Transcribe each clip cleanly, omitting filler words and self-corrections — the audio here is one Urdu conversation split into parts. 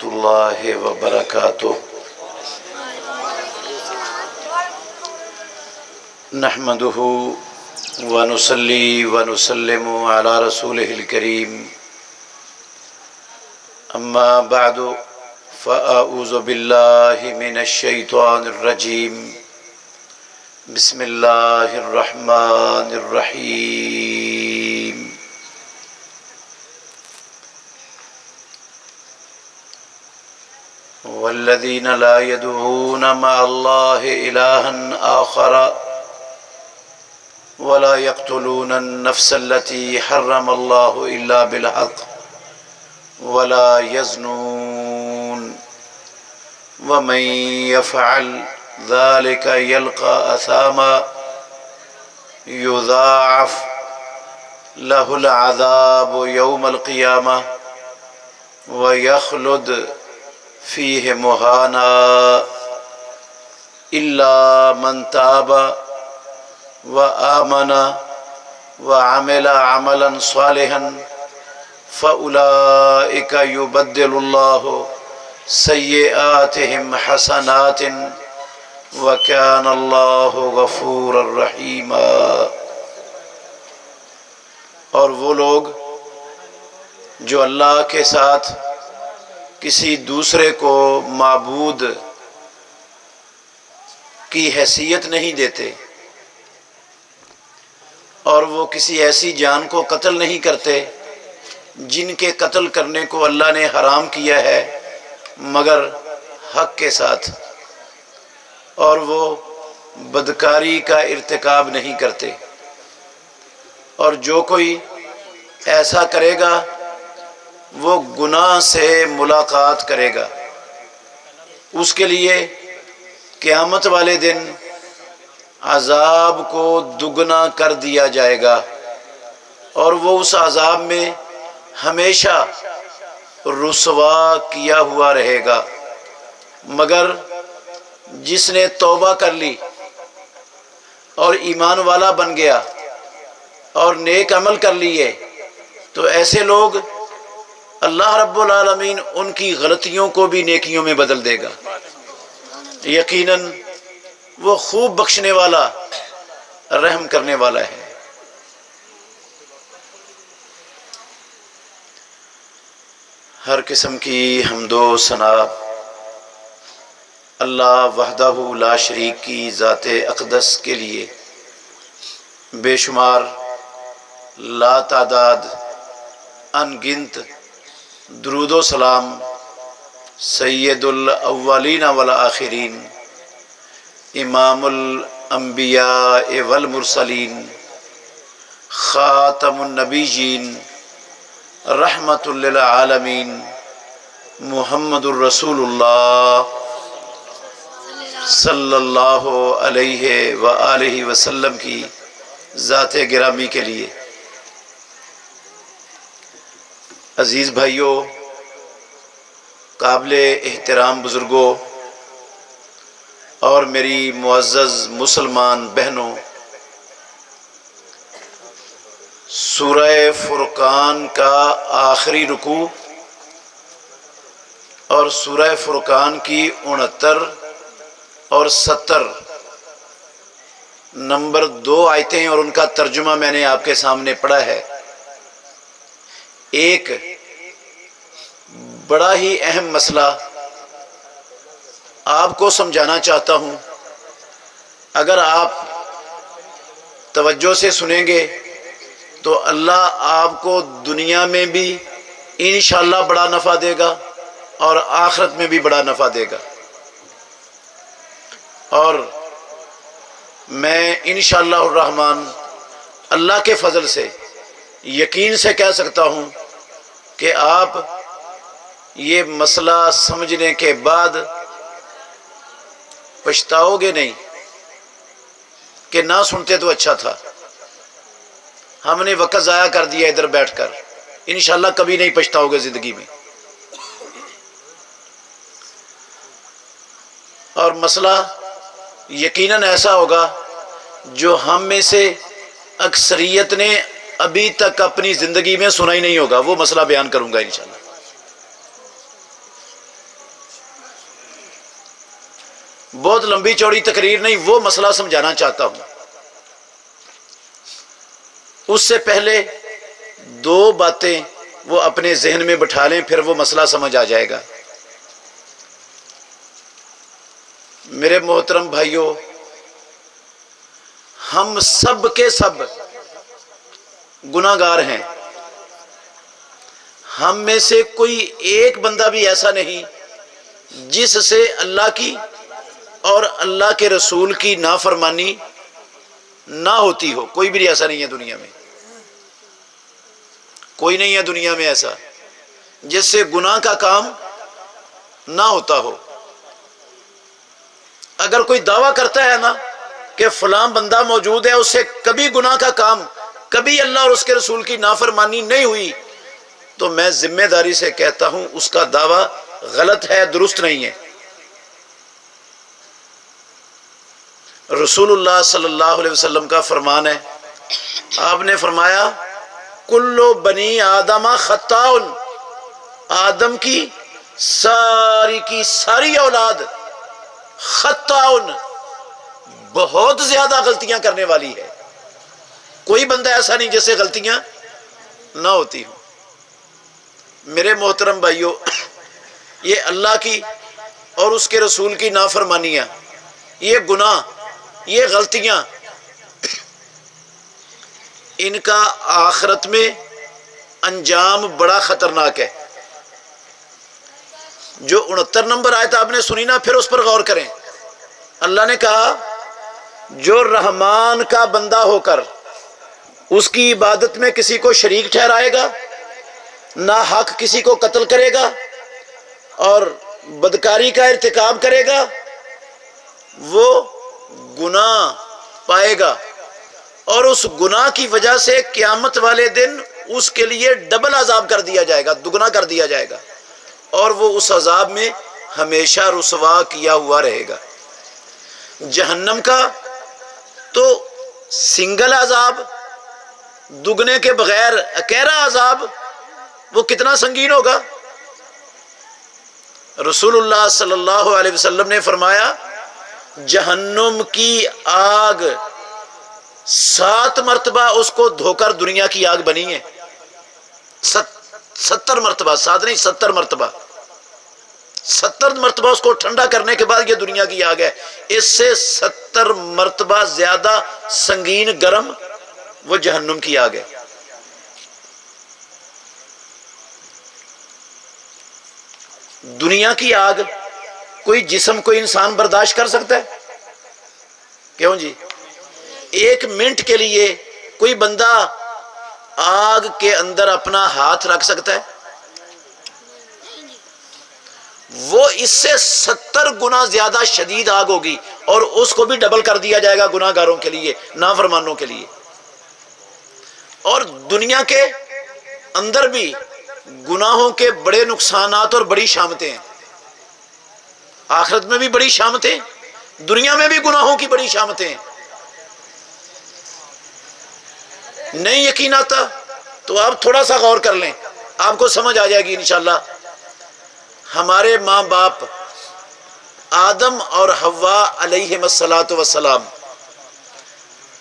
الله وبركاته. نحمده ونصلي ونسلم على رسوله الكريم. أما بعد فأعوذ بالله من الشيطان الرجيم. بسم الله الرحمن الرحيم. والذين لا يدعون مع الله إلها آخر ولا يقتلون النفس التي حرم الله إلا بالحق ولا يزنون ومن يفعل ذلك يلقى أثاما يضاعف له العذاب يوم القيامة ويخلد فيه مهانا إلا من تاب وآمن وعمل عملا صالحا فأولئك يبدل الله سيئاتهم حسنات وكان الله غفورا رحيما. اور وہ لوگ جو اللہ کے ساتھ کسی دوسرے کو معبود کی حیثیت نہیں دیتے اور وہ کسی ایسی جان کو قتل نہیں کرتے جن کے قتل کرنے کو اللہ نے حرام کیا ہے مگر حق کے ساتھ، اور وہ بدکاری کا ارتکاب نہیں کرتے، اور جو کوئی ایسا کرے گا وہ گناہ سے ملاقات کرے گا، اس کے لیے قیامت والے دن عذاب کو دگنا کر دیا جائے گا اور وہ اس عذاب میں ہمیشہ رسوا کیا ہوا رہے گا، مگر جس نے توبہ کر لی اور ایمان والا بن گیا اور نیک عمل کر لیے تو ایسے لوگ اللہ رب العالمین ان کی غلطیوں کو بھی نیکیوں میں بدل دے گا. یقیناً وہ خوب بخشنے والا رحم کرنے والا ہے. ہر قسم کی حمد و ثنا اللہ وحدہ لا شریک کی ذات اقدس کے لیے. بے شمار لا تعداد ان گنت درود و سلام سید الاولین والآخرین، امام الانبیاء والمرسلین، خاتم النبیین، رحمت للعالمین، محمد الرسول اللہ صلی اللہ علیہ وآلہ وسلم کی ذات گرامی کے لیے. عزیز بھائیوں، قابل احترام بزرگوں اور میری معزز مسلمان بہنوں، سورہ فرقان کا آخری رکوع اور سورہ فرقان کی 69 اور 70 نمبر 2 آیتیں اور ان کا ترجمہ میں نے آپ کے سامنے پڑھا ہے. ایک بڑا ہی اہم مسئلہ آپ کو سمجھانا چاہتا ہوں. اگر آپ توجہ سے سنیں گے تو اللہ آپ کو دنیا میں بھی انشاءاللہ بڑا نفع دے گا اور آخرت میں بھی بڑا نفع دے گا. اور میں انشاءاللہ الرحمن اللہ کے فضل سے یقین سے کہہ سکتا ہوں کہ آپ یہ مسئلہ سمجھنے کے بعد پچھتاؤ گے نہیں کہ نہ سنتے تو اچھا تھا، ہم نے وقت ضائع کر دیا ادھر بیٹھ کر. انشاءاللہ کبھی نہیں پچھتاؤ گے زندگی میں. اور مسئلہ یقیناً ایسا ہوگا جو ہم میں سے اکثریت نے ابھی تک اپنی زندگی میں سنا ہی نہیں ہوگا. وہ مسئلہ بیان کروں گا انشاءاللہ. بہت لمبی چوڑی تقریر نہیں، وہ مسئلہ سمجھانا چاہتا ہوں۔ اس سے پہلے دو باتیں وہ اپنے ذہن میں بٹھا لیں، پھر وہ مسئلہ سمجھ آ جائے گا۔ میرے محترم بھائیوں، ہم سب کے سب گناہ گار ہیں۔ ہم میں سے کوئی ایک بندہ بھی ایسا نہیں جس سے اللہ کی اور اللہ کے رسول کی نافرمانی نہ ہوتی ہو۔ کوئی بھی ایسا نہیں ہے دنیا میں، کوئی نہیں ہے دنیا میں ایسا جس سے گناہ کا کام نہ ہوتا ہو۔ اگر کوئی دعویٰ کرتا ہے نا کہ فلاں بندہ موجود ہے، اس سے کبھی گناہ کا کام، کبھی اللہ اور اس کے رسول کی نافرمانی نہیں ہوئی، تو میں ذمہ داری سے کہتا ہوں اس کا دعویٰ غلط ہے، درست نہیں ہے۔ رسول اللہ صلی اللہ علیہ وسلم کا فرمان ہے، آپ نے فرمایا کلو بنی آدم خطاؤن، آدم کی ساری اولاد خطاؤن، بہت زیادہ غلطیاں کرنے والی ہے۔ کوئی بندہ ایسا نہیں جس سے غلطیاں نہ ہوتی ہوں۔ میرے محترم بھائیوں، یہ اللہ کی اور اس کے رسول کی نافرمانیاں، یہ گناہ، یہ غلطیاں، ان کا آخرت میں انجام بڑا خطرناک ہے۔ جو 69 نمبر آیت آپ نے سنی نا، پھر اس پر غور کریں۔ اللہ نے کہا جو رحمان کا بندہ ہو کر اس کی عبادت میں کسی کو شریک ٹھہرائے گا، نہ حق کسی کو قتل کرے گا اور بدکاری کا ارتکاب کرے گا، وہ گناہ پائے گا، اور اس گناہ کی وجہ سے قیامت والے دن اس کے لیے ڈبل عذاب کر دیا جائے گا، دگنا کر دیا جائے گا، اور وہ اس عذاب میں ہمیشہ رسوا کیا ہوا رہے گا۔ جہنم کا تو سنگل عذاب، دگنے کے بغیر اکیلا عذاب، وہ کتنا سنگین ہوگا۔ رسول اللہ صلی اللہ علیہ وسلم نے فرمایا جہنم کی آگ 7 مرتبہ اس کو دھو کر دنیا کی آگ بنی ہے۔ 70 مرتبہ، 7 نہیں 70 مرتبہ، 70 مرتبہ اس کو ٹھنڈا کرنے کے بعد یہ دنیا کی آگ ہے۔ اس سے 70 مرتبہ زیادہ سنگین گرم وہ جہنم کی آگ ہے۔ دنیا کی آگ کوئی جسم، کوئی انسان برداشت کر سکتا ہے؟ کیوں جی؟ 1 منٹ کے لیے کوئی بندہ آگ کے اندر اپنا ہاتھ رکھ سکتا ہے؟ وہ اس سے 70 گنا زیادہ شدید آگ ہوگی، اور اس کو بھی ڈبل کر دیا جائے گا گناہ گاروں کے لیے، نافرمانوں کے لیے۔ اور دنیا کے اندر بھی گناہوں کے بڑے نقصانات اور بڑی شامتیں ہیں۔ آخرت میں بھی بڑی شامتیں، دنیا میں بھی گناہوں کی بڑی شامتیں ہیں۔ نہیں یقین آتا تو آپ تھوڑا سا غور کر لیں، آپ کو سمجھ آ جائے گی انشاءاللہ۔ ہمارے ماں باپ آدم اور حوا علیہم السلام،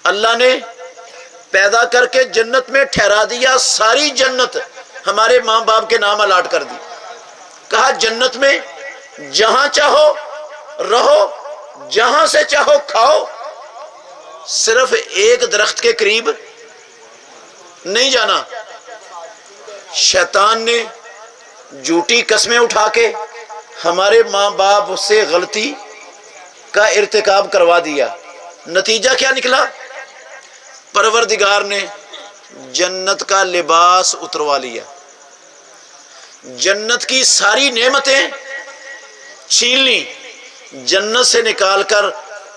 اللہ نے پیدا کر کے جنت میں ٹھہرا دیا، ساری جنت ہمارے ماں باپ کے نام الاٹ کر دی۔ کہا جنت میں جہاں چاہو رہو، جہاں سے چاہو کھاؤ، صرف ایک درخت کے قریب نہیں جانا۔ شیطان نے جھوٹی قسمیں اٹھا کے ہمارے ماں باپ سے غلطی کا ارتکاب کروا دیا۔ نتیجہ کیا نکلا؟ پروردگار نے جنت کا لباس اتروا لیا، جنت کی ساری نعمتیں چھین لی، جنت سے نکال کر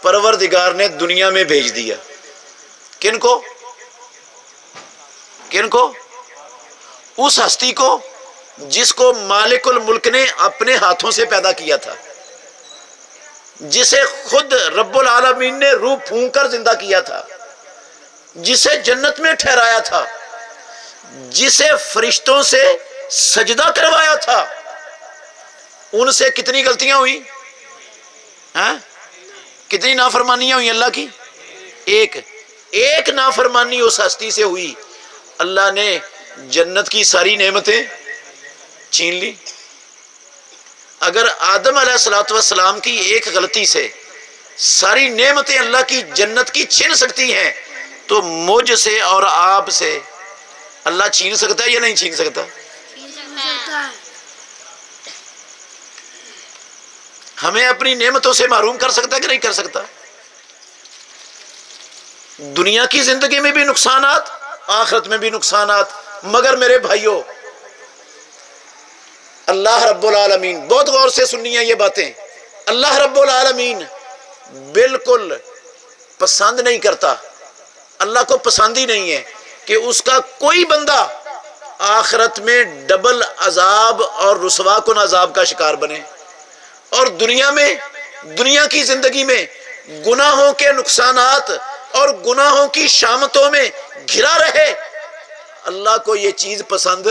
پروردگار نے دنیا میں بھیج دیا۔ کن کو؟ کن کو؟ اس ہستی کو جس کو مالک الملک نے اپنے ہاتھوں سے پیدا کیا تھا، جسے خود رب العالمین نے روح پھونک کر زندہ کیا تھا، جسے جنت میں ٹھہرایا تھا، جسے فرشتوں سے سجدہ کروایا تھا۔ ان سے کتنی غلطیاں ہوئی؟ کتنی نافرمانیاں ہوئی اللہ کی؟ ایک نافرمانی اس ہستی سے ہوئی، اللہ نے جنت کی ساری نعمتیں چھین لی۔ اگر آدم علیہ الصلوۃ والسلام کی ایک غلطی سے ساری نعمتیں اللہ کی جنت کی چھن سکتی ہیں، تو مجھ سے اور آپ سے اللہ چھین سکتا ہے یا نہیں چھین سکتا؟ ہمیں اپنی نعمتوں سے محروم کر سکتا ہے کہ نہیں کر سکتا؟ دنیا کی زندگی میں بھی نقصانات، آخرت میں بھی نقصانات، مگر میرے بھائیوں اللہ رب العالمین، بہت غور سے سننی ہیں یہ باتیں، اللہ رب العالمین بالکل پسند نہیں کرتا، اللہ کو پسند ہی نہیں ہے کہ اس کا کوئی بندہ آخرت میں ڈبل عذاب اور رسوا کن عذاب کا شکار بنے، اور دنیا کی زندگی میں گناہوں کے نقصانات اور گناہوں کی شامتوں میں گھرا رہے۔ اللہ کو یہ چیز پسند،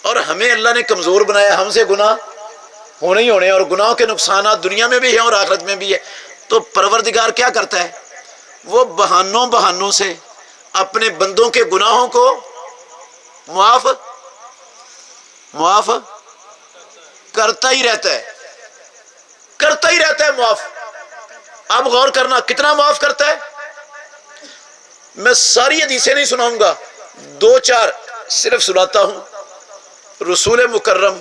اور ہمیں اللہ نے کمزور بنایا، ہم سے گناہ ہونے ہی ہونے، اور گناہوں کے نقصانات دنیا میں بھی ہیں اور آخرت میں بھی ہے۔ تو پروردگار کیا کرتا ہے؟ وہ بہانوں سے اپنے بندوں کے گناہوں کو معاف کرتا ہی رہتا ہے معاف۔ اب غور کرنا کتنا معاف کرتا ہے۔ میں ساری حدیثیں نہیں سناؤں گا، 2-4 صرف سناتا ہوں۔ رسول مکرم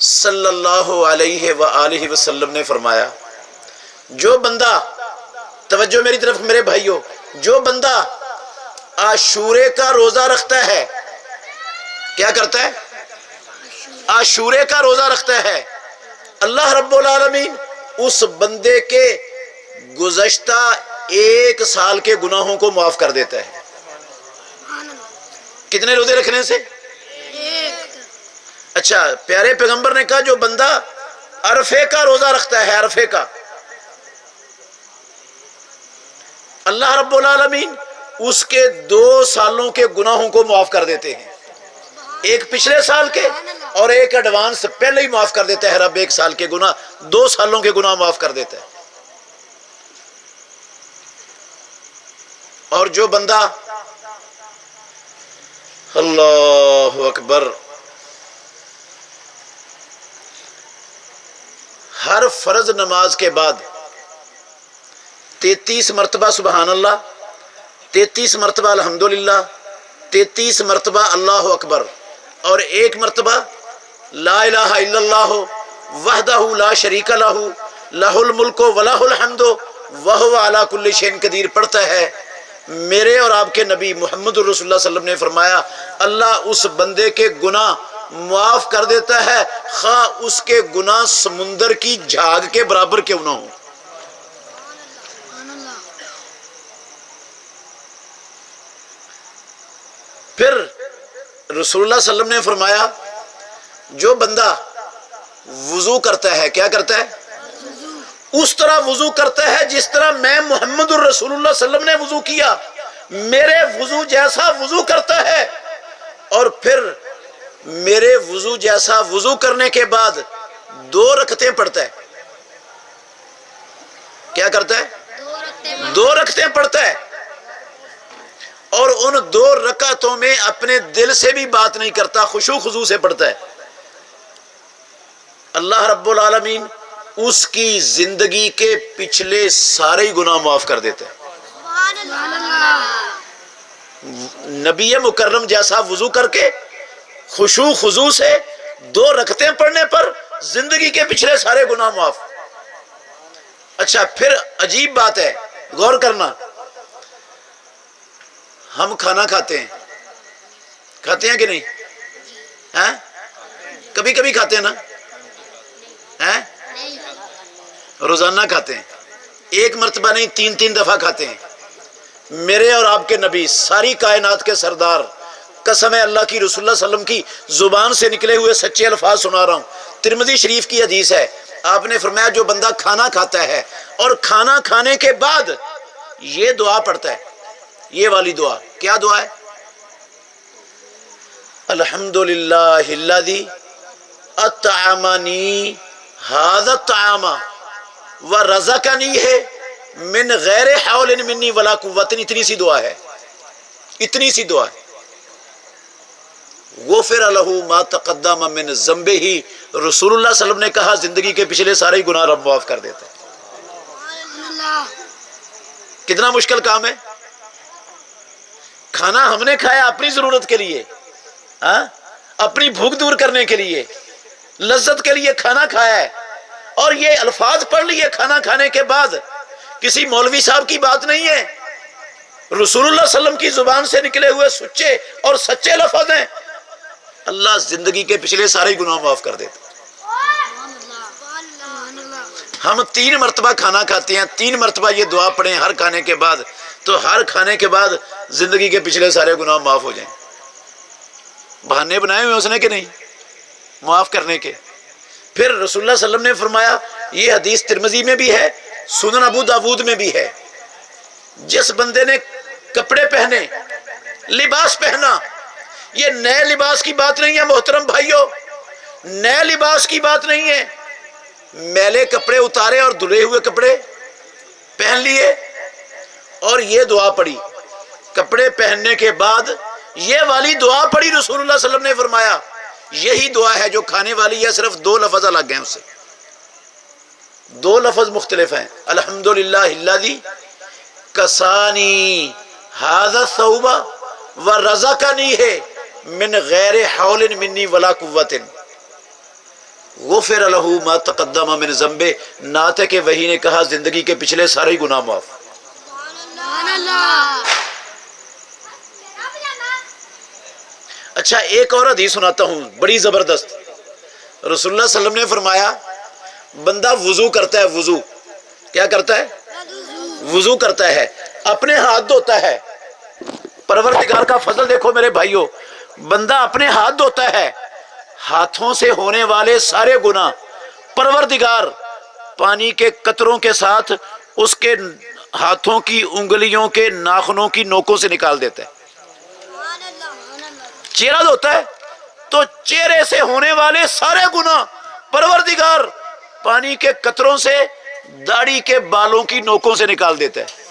صلی اللہ علیہ وآلہ وسلم نے فرمایا، جو بندہ، توجہ میری طرف میرے بھائیوں، جو بندہ عاشورے کا روزہ رکھتا ہے، کیا کرتا ہے؟ عاشورے کا روزہ رکھتا ہے، اللہ رب العالمین اس بندے کے گزشتہ 1 سال کے گناہوں کو معاف کر دیتا ہے۔ کتنے روزے رکھنے سے؟ اچھا، پیارے پیغمبر نے کہا جو بندہ عرفے کا روزہ رکھتا ہے، عرفے کا، اللہ رب العالمین اس کے 2 سالوں کے گناہوں کو معاف کر دیتے ہیں، ایک پچھلے سال کے اور ایک ایڈوانس پہلے ہی معاف کر دیتا ہے رب، 1 سال کے گناہ، 2 سالوں کے گناہ معاف کر دیتا ہے۔ اور جو بندہ، اللہ اکبر، ہر فرض نماز کے بعد 33 مرتبہ سبحان اللہ، 33 مرتبہ الحمدللہ، 33 مرتبہ اللہ اکبر، اور 1 مرتبہ لا الہ الا اللہ وحدہ لا شریک لہ لہ الملک ولہ الحمد وہو علی کل شیء قدیر پڑھتا ہے، میرے اور آپ کے نبی محمد رسول اللہ صلی اللہ علیہ وسلم نے فرمایا اللہ اس بندے کے گناہ معاف کر دیتا ہے، خواہ اس کے گناہ سمندر کی جھاگ کے برابر کیوں نہ ہوں۔ پھر رسول اللہ صلی اللہ علیہ وسلم نے فرمایا جو بندہ وضو کرتا ہے، کیا کرتا ہے؟ اس طرح وضو کرتا ہے جس طرح میں محمد الرسول اللہ صلی اللہ علیہ وسلم نے وضو کیا، میرے وضو جیسا وضو کرتا ہے، اور پھر میرے وضو جیسا وضو کرنے کے بعد 2 رکعتیں پڑھتا ہے، کیا کرتا ہے؟ 2 رکعتیں پڑھتا ہے، اور ان 2 رکعتوں میں اپنے دل سے بھی بات نہیں کرتا، خشوع خضوع سے پڑھتا ہے، اللہ رب العالمین اس کی زندگی کے پچھلے سارے گناہ معاف کر دیتے ہیں۔ نبی مکرم جیسا وضو کر کے خشوع خضوع سے 2 رکعتیں پڑھنے پر زندگی کے پچھلے سارے گناہ معاف۔ اچھا، پھر عجیب بات ہے، غور کرنا، ہم کھانا کھاتے ہیں کہ نہیں؟ ہیں؟ کبھی کبھی کھاتے ہیں نا؟ ہیں؟ روزانہ کھاتے ہیں، 1 مرتبہ نہیں 3 دفعہ کھاتے ہیں۔ میرے اور آپ کے نبی، ساری کائنات کے سردار، قسم ہے اللہ کی، رسول اللہ صلی اللہ علیہ وسلم کی زبان سے نکلے ہوئے سچے الفاظ سنا رہا ہوں، ترمذی شریف کی حدیث ہے، آپ نے فرمایا جو بندہ کھانا کھاتا ہے اور کھانا کھانے کے بعد یہ دعا پڑھتا ہے، یہ والی دعا، کیا دعا ہے؟ الحمدللہ الذی اطعمنی ھذا الطعام ورزقنی ہے من غیر حول منی ولا قوت، اتنی سی دعا ہے، اتنی سی دعا ہے۔ غفر لہ ما تقدم من ذنبہ، رسول اللہ صلی اللہ علیہ وسلم نے کہا زندگی کے پچھلے سارے گناہ رب معاف کر دیتا ہے۔ کتنا مشکل کام ہے۔ کھانا ہم نے کھایا اپنی ضرورت کے لیے، ہاں، اپنی بھوک دور کرنے کے لیے، لذت کے لیے کھانا کھایا ہے، اور یہ الفاظ پڑھ لیے کھانا کھانے کے بعد، کسی مولوی صاحب کی بات نہیں ہے، رسول اللہ صلی اللہ علیہ وسلم کی زبان سے نکلے ہوئے سچے اور سچے لفظ ہیں۔ اللہ زندگی کے پچھلے سارے گناہ معاف کر دیتے۔ ہم 3 مرتبہ کھانا کھاتے ہیں، 3 مرتبہ یہ دعا پڑھیں ہر کھانے کے بعد، تو ہر کھانے کے بعد زندگی کے پچھلے سارے گناہ معاف ہو جائیں۔ بہانے بنائے ہوئے اس نے کہ نہیں معاف کرنے کے۔ پھر رسول اللہ صلی اللہ علیہ وسلم نے فرمایا، یہ حدیث ترمذی میں بھی ہے، سنن ابو داود میں بھی ہے، جس بندے نے کپڑے پہنے، لباس پہنا، یہ نئے لباس کی بات نہیں ہے محترم بھائیوں، نئے لباس کی بات نہیں ہے، میلے کپڑے اتارے اور دھلے ہوئے کپڑے پہن لیے اور یہ دعا پڑھی، کپڑے پہننے کے بعد یہ والی دعا پڑھی، رسول اللہ صلی اللہ علیہ وسلم نے فرمایا یہی دعا ہے جو کھانے والی ہے، صرف 2 لفظ الگ ہیں، اس سے 2 لفظ مختلف ہیں۔ الحمدللہ الذی کسانی ھذا الثوب ورزقنی ہے من غیر حول منی ولا قوت غفر لہ ما تقدم من ذنبہ، ناطق کہ وہی نے کہا زندگی کے پچھلے سارے گناہ معاف۔ اچھا ایک اور حدیث سناتا ہوں بڑی زبردست۔ رسول اللہ صلی اللہ علیہ وسلم نے فرمایا بندہ وضو کرتا ہے، وضو کیا کرتا ہے؟ وضو کرتا ہے، اپنے ہاتھ دھوتا ہے، پروردگار کا فضل دیکھو میرے بھائیوں، بندہ اپنے ہاتھ دھوتا ہے، ہاتھوں سے ہونے والے سارے گناہ پروردگار پانی کے قطروں کے ساتھ اس کے ہاتھوں کی انگلیوں کے ناخنوں کی نوکوں سے نکال دیتا ہے۔ چہرہ دھوتا ہے تو چہرے سے ہونے والے سارے گناہ پروردگار پانی کے قطروں سے داڑھی کے بالوں کی نوکوں سے نکال دیتا ہے۔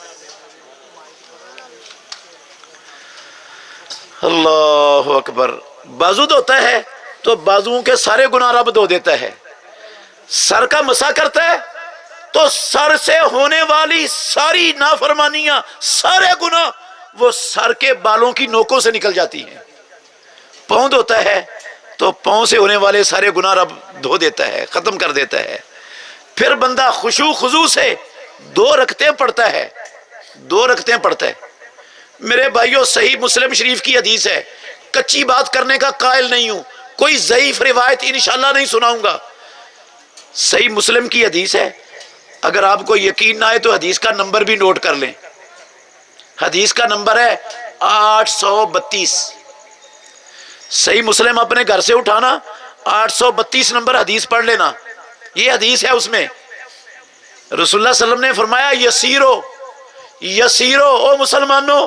اللہ اکبر۔ بازو دھوتا ہے تو بازوؤں کے سارے گناہ رب دھو دیتا ہے۔ سر کا مسح کرتا ہے تو سر سے ہونے والی ساری نافرمانیاں، سارے گناہ وہ سر کے بالوں کی نوکوں سے نکل جاتی ہیں۔ پاؤں دھوتا ہے تو پاؤں سے ہونے والے سارے گناہ رب دھو دیتا ہے، ختم کر دیتا ہے۔ پھر بندہ خشوع خضوع سے 2 رکعتیں پڑھتا ہے، 2 رکعتیں پڑھتا ہے۔ میرے بھائیوں صحیح مسلم شریف کی حدیث ہے، کچی بات کرنے کا قائل نہیں ہوں، کوئی ضعیف روایت انشاءاللہ نہیں سناؤں گا، صحیح مسلم کی حدیث ہے۔ اگر آپ کو یقین نہ آئے تو حدیث کا نمبر بھی نوٹ کر لیں، حدیث کا نمبر ہے 832۔ صحیح مسلم اپنے گھر سے اٹھانا، 832 نمبر حدیث پڑھ لینا، یہ حدیث ہے۔ اس میں رسول اللہ صلی اللہ علیہ وسلم نے فرمایا یسیرو یسیرو، او مسلمانوں،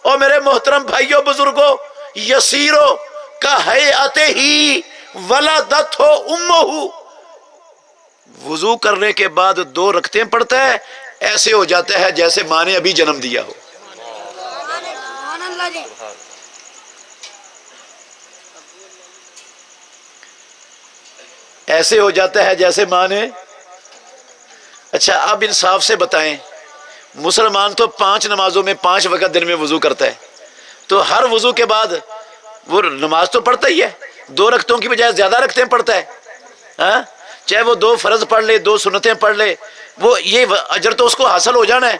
او میرے محترم بھائیوں بزرگوں، یسیرو کا ہیئت ہی ولدت ہو امہ، وضو کرنے کے بعد 2 رکعتیں پڑھتا ہے، ایسے ہو جاتا ہے جیسے ماں نے ابھی جنم دیا ہو۔ ایسے ہو جاتا ہے جیسے ماں نے۔ اچھا اب انصاف سے بتائیں، مسلمان تو 5 نمازوں میں 5 وقت دن میں وضو کرتا ہے، تو ہر وضو کے بعد وہ نماز تو پڑھتا ہی ہے، 2 رکعتوں کی بجائے زیادہ رکعتیں پڑھتا ہے، ہاں، چاہے وہ 2 فرض پڑھ لے، 2 سنتیں پڑھ لے، وہ یہ اجر تو اس کو حاصل ہو جانا ہے۔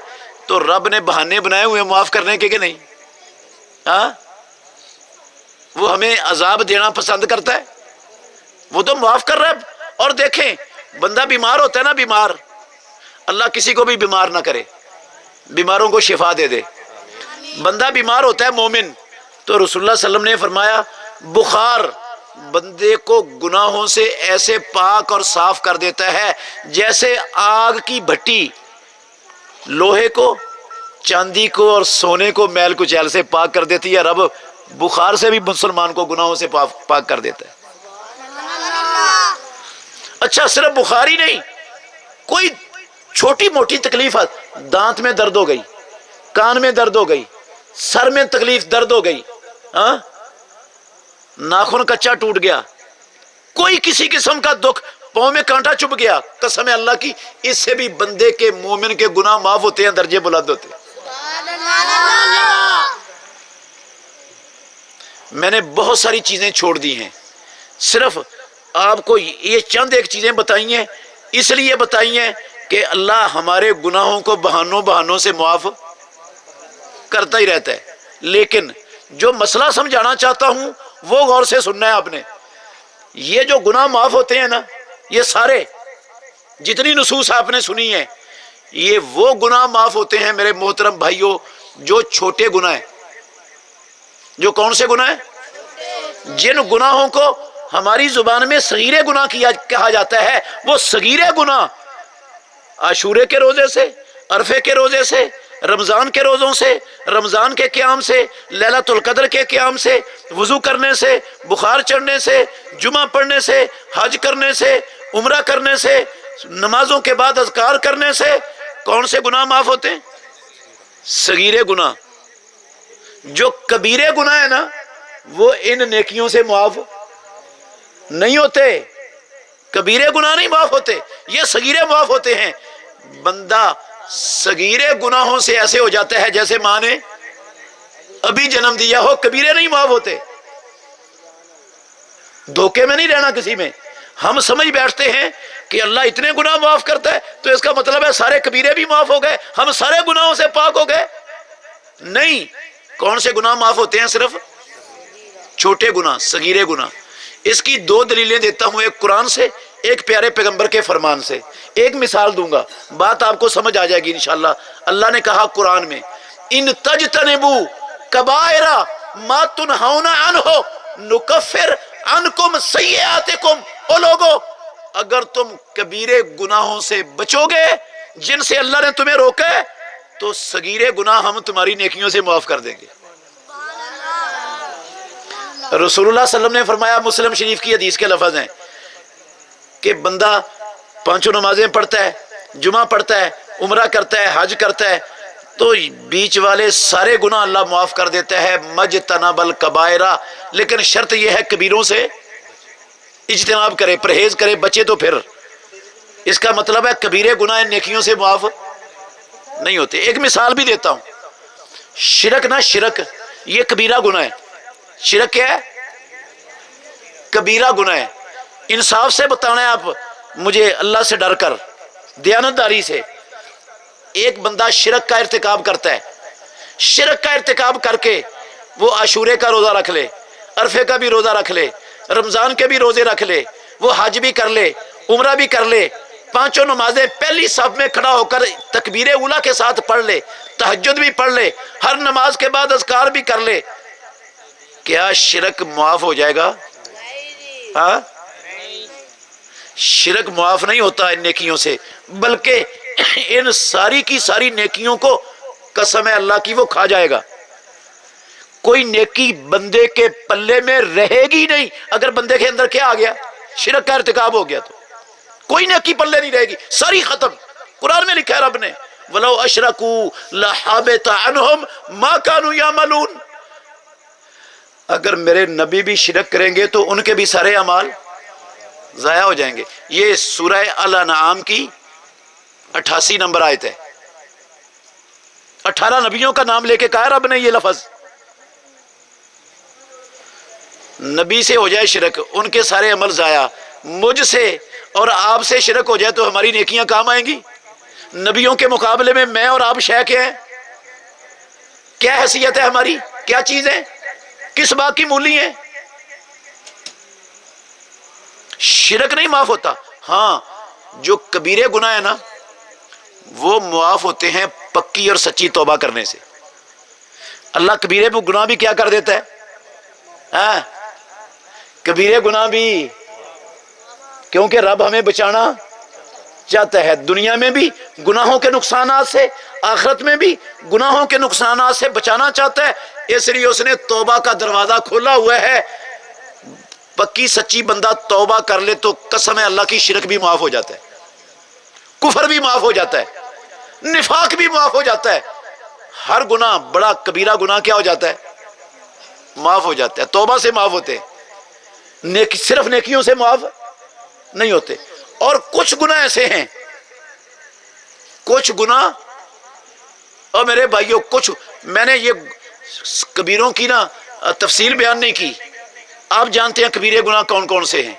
تو رب نے بہانے بنائے ہوئے معاف کرنے کے کہ نہیں؟ ہاں، وہ ہمیں عذاب دینا پسند کرتا ہے، وہ تو معاف کر رہا ہے۔ اور دیکھیں بندہ بیمار ہوتا ہے نا، بیمار، اللہ کسی کو بھی بیمار نہ کرے، بیماروں کو شفا دے دے۔ بندہ بیمار ہوتا ہے مومن، تو رسول اللہ صلی اللہ علیہ وسلم نے فرمایا بخار بندے کو گناہوں سے ایسے پاک اور صاف کر دیتا ہے جیسے آگ کی بھٹی لوہے کو، چاندی کو اور سونے کو میل کچیل سے پاک کر دیتی ہے، رب بخار سے بھی مسلمان کو گناہوں سے پاک کر دیتا ہے۔ اچھا صرف بخار ہی نہیں، کوئی چھوٹی موٹی تکلیف، دانت میں درد ہو گئی، کان میں درد ہو گئی، سر میں تکلیف درد ہو گئی، ہاں ناخن کچا ٹوٹ گیا، کوئی کسی قسم کا دکھ، پاؤں میں کانٹا چبھ گیا، قسم ہے اللہ کی اس سے بھی بندے کے مومن کے گناہ معاف ہوتے ہیں، درجے بلند ہوتے ہیں۔ میں نے بہت ساری چیزیں چھوڑ دی ہیں، صرف آپ کو یہ چند ایک چیزیں بتائی ہیں، اس لیے بتائی ہیں کہ اللہ ہمارے گناہوں کو بہانوں سے معاف کرتا ہی رہتا ہے۔ لیکن جو مسئلہ سمجھانا چاہتا ہوں وہ غور سے سننا ہے آپ نے۔ یہ جو گناہ معاف ہوتے ہیں نا، یہ سارے جتنی نصوص آپ نے سنی ہے، یہ وہ گناہ معاف ہوتے ہیں میرے محترم بھائیوں جو چھوٹے گناہ ہیں۔ جو کون سے گناہ ہیں؟ جن گناہوں کو ہماری زبان میں صغیرے گناہ کہا جاتا ہے، وہ صغیرے گناہ عاشورے کے روزے سے، عرفے کے روزے سے، رمضان کے روزوں سے، رمضان کے قیام سے، لیلۃ القدر کے قیام سے، وضو کرنے سے، بخار چڑھنے سے، جمعہ پڑھنے سے، حج کرنے سے، عمرہ کرنے سے، نمازوں کے بعد اذکار کرنے سے، کون سے گناہ معاف ہوتے ہیں؟ صغیرے گناہ۔ جو کبیرے گناہ ہے نا، وہ ان نیکیوں سے معاف نہیں ہوتے، کبیرے گناہ نہیں معاف ہوتے، یہ صغیرے معاف ہوتے ہیں۔ بندہ صغیرے گناہوں سے ایسے ہو جاتا ہے جیسے ماں نے ابھی جنم دیا ہو، کبیرے نہیں معاف ہوتے۔ دھوکے میں نہیں رہنا کسی میں۔ ہم سمجھ بیٹھتے ہیں کہ اللہ اتنے گناہ معاف کرتا ہے تو اس کا مطلب ہے سارے کبیرے بھی معاف ہو گئے، ہم سارے گناہوں سے پاک ہو گئے۔ نہیں، کون سے گناہ معاف ہوتے ہیں؟ صرف چھوٹے گناہ، صغیرے گناہ۔ اس کی دو دلیلیں دیتا ہوں، ایک قرآن سے، ایک پیارے پیغمبر کے فرمان سے۔ ایک مثال دوں گا، بات آپ کو سمجھ آ جائے گی انشاءاللہ۔ اللہ نے کہا قرآن میں، ان تجتنبوا کبائر ما تنہون عنہ نکفر عنکم سیئاتکم۔ او لوگو، اگر تم کبیرے گناہوں سے بچو گے جن سے اللہ نے تمہیں روکا ہے، تو صغیرے گناہ ہم تمہاری نیکیوں سے معاف کر دیں گے۔ رسول اللہ صلی اللہ علیہ وسلم نے فرمایا، مسلم شریف کی حدیث کے لفظ ہیں کہ بندہ پانچوں نمازیں پڑھتا ہے، جمعہ پڑھتا ہے، عمرہ کرتا ہے، حج کرتا ہے، تو بیچ والے سارے گناہ اللہ معاف کر دیتا ہے، مجتنب الکبائر۔ لیکن شرط یہ ہے کبیروں سے اجتناب کرے، پرہیز کرے، بچے تو پھر۔ اس کا مطلب ہے کبیرے گناہ نیکیوں سے معاف نہیں ہوتے۔ ایک مثال بھی دیتا ہوں، شرک نہ، شرک یہ کبیرہ گناہ ہے۔ شرک کیا ہے؟ کبیرہ گناہ ہے۔ انصاف سے بتانا ہے آپ مجھے، اللہ سے ڈر کر، دیانتداری سے۔ ایک بندہ شرک کا ارتکاب کرتا ہے، شرک کا ارتکاب کر کے وہ عاشورے کا روزہ رکھ لے، عرفے کا بھی روزہ رکھ لے، رمضان کے بھی روزے رکھ لے، وہ حج بھی کر لے، عمرہ بھی کر لے، پانچوں نمازیں پہلی صف میں کھڑا ہو کر تکبیر اولیٰ کے ساتھ پڑھ لے، تہجد بھی پڑھ لے، ہر نماز کے بعد اذکار بھی کر لے، کیا شرک معاف ہو جائے گا؟ ہاں، شرک معاف نہیں ہوتا ان نیکیوں سے، بلکہ ان ساری کی ساری نیکیوں کو قسم ہے اللہ کی وہ کھا جائے گا۔ کوئی نیکی بندے کے پلے میں رہے گی نہیں اگر بندے کے اندر کیا آ گیا؟ شرک کا ارتکاب ہو گیا، تو کوئی نیکی پلے نہیں رہے گی، ساری ختم۔ قرآن میں لکھا ہے رب نے، وَلَوْ أَشْرَكُوا لَحَبِطَ عَنْهُمْ مَا كَانُوا يَعْمَلُونَ۔ اگر میرے نبی بھی شرک کریں گے تو ان کے بھی سارے اعمال ضائع ہو جائیں گے۔ یہ سورہ الانعام کی 88 نمبر آیت ہے۔ 18 نبیوں کا نام لے کے کہا رب نے یہ لفظ، نبی سے ہو جائے شرک ان کے سارے عمل ضائع، مجھ سے اور آپ سے شرک ہو جائے تو ہماری نیکیاں کام آئیں گی؟ نبیوں کے مقابلے میں میں اور آپ شے کے ہیں؟ کیا حیثیت ہے ہماری؟ کیا چیز ہے؟ کس بات کی مولی ہے؟ شرک نہیں معاف ہوتا۔ ہاں، جو کبیرے گناہ ہے نا وہ معاف ہوتے ہیں پکی اور سچی توبہ کرنے سے۔ اللہ کبیرے گناہ بھی کیا کر دیتا ہے؟ ہاں، کبیرے گناہ بھی، کیونکہ رب ہمیں بچانا چاہتا ہے، دنیا میں بھی گناہوں کے نقصانات سے، آخرت میں بھی گناہوں کے نقصانات سے بچانا چاہتا ہے، اس لیے اس نے توبہ کا دروازہ کھولا ہوا ہے۔ پکی سچی بندہ توبہ کر لے تو قسم ہے اللہ کی شرک بھی معاف ہو جاتا ہے، کفر بھی معاف ہو جاتا ہے، نفاق بھی معاف ہو جاتا ہے، ہر گناہ بڑا کبیرہ گناہ کیا ہو جاتا ہے؟ معاف ہو جاتا ہے، توبہ سے معاف ہوتے ہیں، صرف نیکیوں سے معاف نہیں ہوتے۔ اور کچھ گناہ ایسے ہیں، کچھ گناہ، اور میرے بھائیوں کچھ، میں نے یہ کبیروں کی تفصیل بیان نہیں کی، آپ جانتے ہیں کبیرے گناہ کون کون سے ہیں۔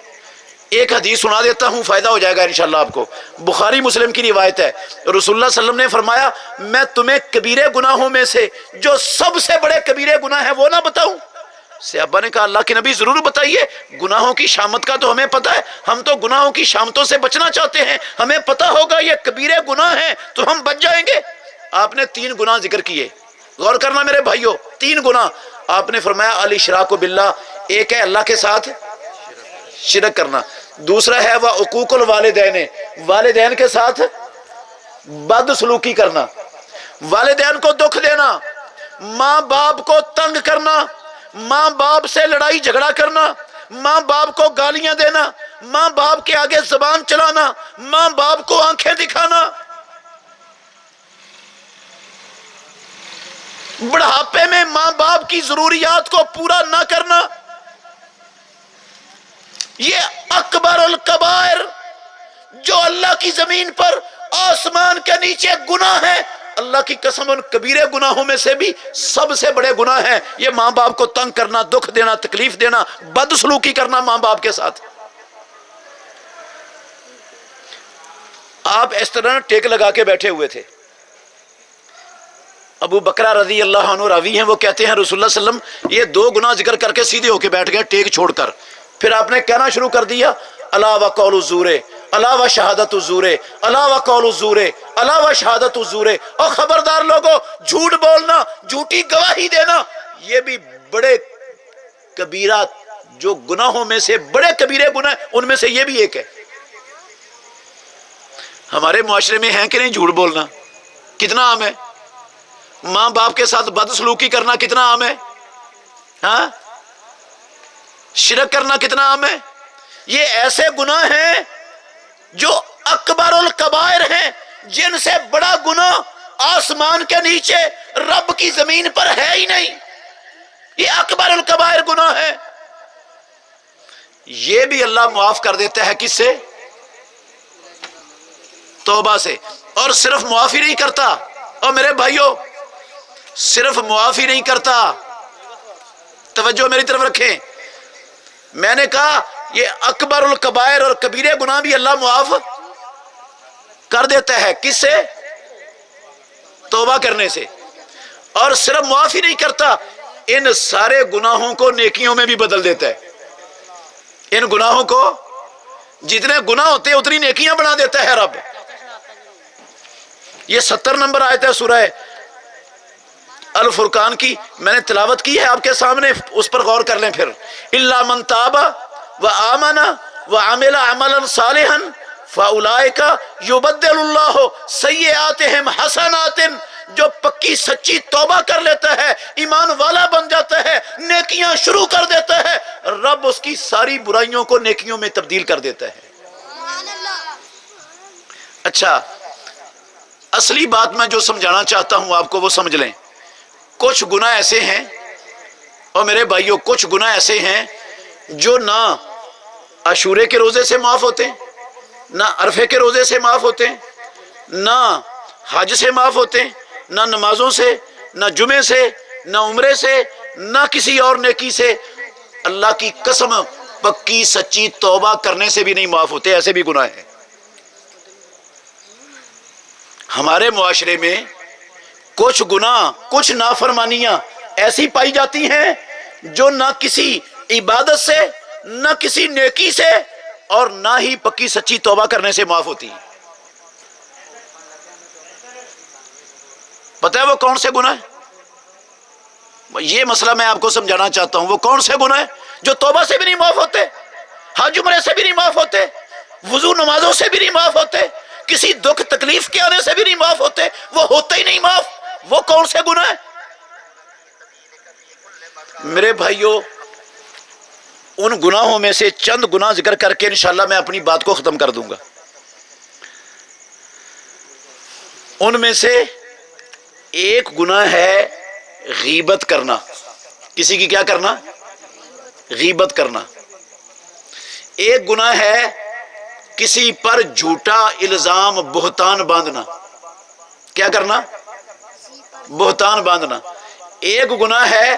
ایک حدیث سنا دیتا ہوں، فائدہ ہو جائے گا انشاءاللہ آپ کو، بخاری مسلم کی روایت ہے، رسول اللہ صلی اللہ علیہ وسلم نے فرمایا میں تمہیں کبیرے گناہوں میں سے جو سب سے بڑے کبیرے گناہ ہیں وہ نہ بتاؤں؟ صحابہ نے کہا اللہ کے نبی ضرور بتائیے، گناہوں کی شامت کا تو ہمیں پتہ ہے، ہم تو گناہوں کی شامتوں سے بچنا چاہتے ہیں، ہمیں پتہ ہوگا یہ کبیرے گناہ ہیں تو ہم بچ جائیں گے۔ آپ نے 3 گناہ ذکر کیے، غور کرنا میرے بھائیوں، 3 گناہ آپ نے فرمایا الاشراک باللہ، ایک ہے اللہ کے ساتھ شرک کرنا، دوسرا ہے وہ عقوق الوالدین، والدین کے ساتھ بد سلوکی کرنا، والدین کو دکھ دینا، ماں باپ کو تنگ کرنا، ماں باپ سے لڑائی جھگڑا کرنا، ماں باپ کو گالیاں دینا، ماں باپ کے آگے زبان چلانا، ماں باپ کو آنکھیں دکھانا، بڑھاپے میں ماں باپ کی ضروریات کو پورا نہ کرنا، یہ اکبر الکبائر جو اللہ کی زمین پر آسمان کے نیچے گناہ ہے، اللہ کی قسم ان کبیرے گناہوں میں سے بھی سب سے بڑے گناہ ہیں یہ ماں باپ کو تنگ کرنا، دکھ دینا، تکلیف دینا، بد سلوکی کرنا ماں باپ کے ساتھ۔ آپ اس طرح ٹیک لگا کے بیٹھے ہوئے تھے، ابو بکرہ رضی اللہ عنہ راوی ہیں، وہ کہتے ہیں رسول اللہ صلی اللہ علیہ وسلم یہ 2 گناہ ذکر کر کے سیدھے ہو کے بیٹھ گئے ٹیک چھوڑ کر، پھر آپ نے کہنا شروع کر دیا الا و قول الزور، الا و شہادت الزور، الا و قول الزور، الا و شہادت الزور، اور خبردار لوگوں جھوٹ بولنا، جھوٹی گواہی دینا، یہ بھی بڑے کبیرہ جو گناہوں میں سے بڑے کبیرے گناہ ان میں سے یہ بھی ایک ہے۔ ہمارے معاشرے میں ہے کہ نہیں جھوٹ بولنا؟ کتنا عام ہے؟ ماں باپ کے ساتھ بد سلوکی کرنا کتنا عام ہے؟ ہاں، شرک کرنا کتنا عام ہے؟ یہ ایسے گناہ ہیں جو اکبر الکبائر ہیں، جن سے بڑا گناہ آسمان کے نیچے رب کی زمین پر ہے ہی نہیں، یہ اکبر الکبائر گناہ ہے۔ یہ بھی اللہ معاف کر دیتا ہے کس سے؟ توبہ سے۔ اور صرف معافی نہیں کرتا، اور میرے بھائیوں صرف معافی نہیں کرتا، توجہ میری طرف رکھیں، میں نے کہا یہ اکبر الکبائر اور کبیرے گناہ بھی اللہ معاف کر دیتا ہے کس سے؟ توبہ کرنے سے۔ اور صرف معافی نہیں کرتا، ان سارے گناہوں کو نیکیوں میں بھی بدل دیتا ہے، ان گناہوں کو جتنے گناہ ہوتے ہیں اتنی نیکیاں بنا دیتا ہے رب۔ یہ 70 نمبر آیت ہے سورہ الفرقان کی، میں نے تلاوت کی ہے آپ کے سامنے، اس پر غور کر لیں پھر۔ الا من تاب وآمن وعمل عملا صالحا فاولئک یبدل اللہ سیئاتہم حسنات، جو پکی سچی توبہ کر لیتا ہے، ایمان والا بن جاتا ہے، نیکیاں شروع کر دیتا ہے، رب اس کی ساری برائیوں کو نیکیوں میں تبدیل کر دیتا ہے۔ اچھا، اصلی بات میں جو سمجھانا چاہتا ہوں آپ کو وہ سمجھ لیں۔ کچھ گناہ ایسے ہیں، اور میرے بھائیوں کچھ گناہ ایسے ہیں جو نہ عاشورے کے روزے سے معاف ہوتے ہیں، نہ عرفے کے روزے سے معاف ہوتے ہیں، نہ حج سے معاف ہوتے ہیں، نہ نمازوں سے، نہ جمعے سے، نہ عمرے سے، نہ کسی اور نیکی سے، اللہ کی قسم پکی سچی توبہ کرنے سے بھی نہیں معاف ہوتے، ایسے بھی گناہ ہیں۔ ہمارے معاشرے میں کچھ گناہ، کچھ نافرمانیاں ایسی پائی جاتی ہیں جو نہ کسی عبادت سے، نہ کسی نیکی سے، اور نہ ہی پکی سچی توبہ کرنے سے معاف ہوتی ہیں۔ پتہ ہے وہ کون سے گناہ ہیں؟ یہ مسئلہ میں آپ کو سمجھانا چاہتا ہوں، وہ کون سے گناہ ہیں جو توبہ سے بھی نہیں معاف ہوتے، حج عمرے سے بھی نہیں معاف ہوتے، وضو نمازوں سے بھی نہیں معاف ہوتے، کسی دکھ تکلیف کے آنے سے بھی نہیں معاف ہوتے، وہ ہوتے ہی نہیں معاف۔ وہ کون سے گناہ ہیں؟ میرے بھائیوں ان گناہوں میں سے چند گناہ ذکر کر کے انشاءاللہ میں اپنی بات کو ختم کر دوں گا۔ ان میں سے ایک گناہ ہے غیبت کرنا، کسی کی کیا کرنا؟ غیبت کرنا۔ ایک گناہ ہے کسی پر جھوٹا الزام بہتان باندھنا، کیا کرنا؟ بہتان باندھنا۔ ایک گناہ ہے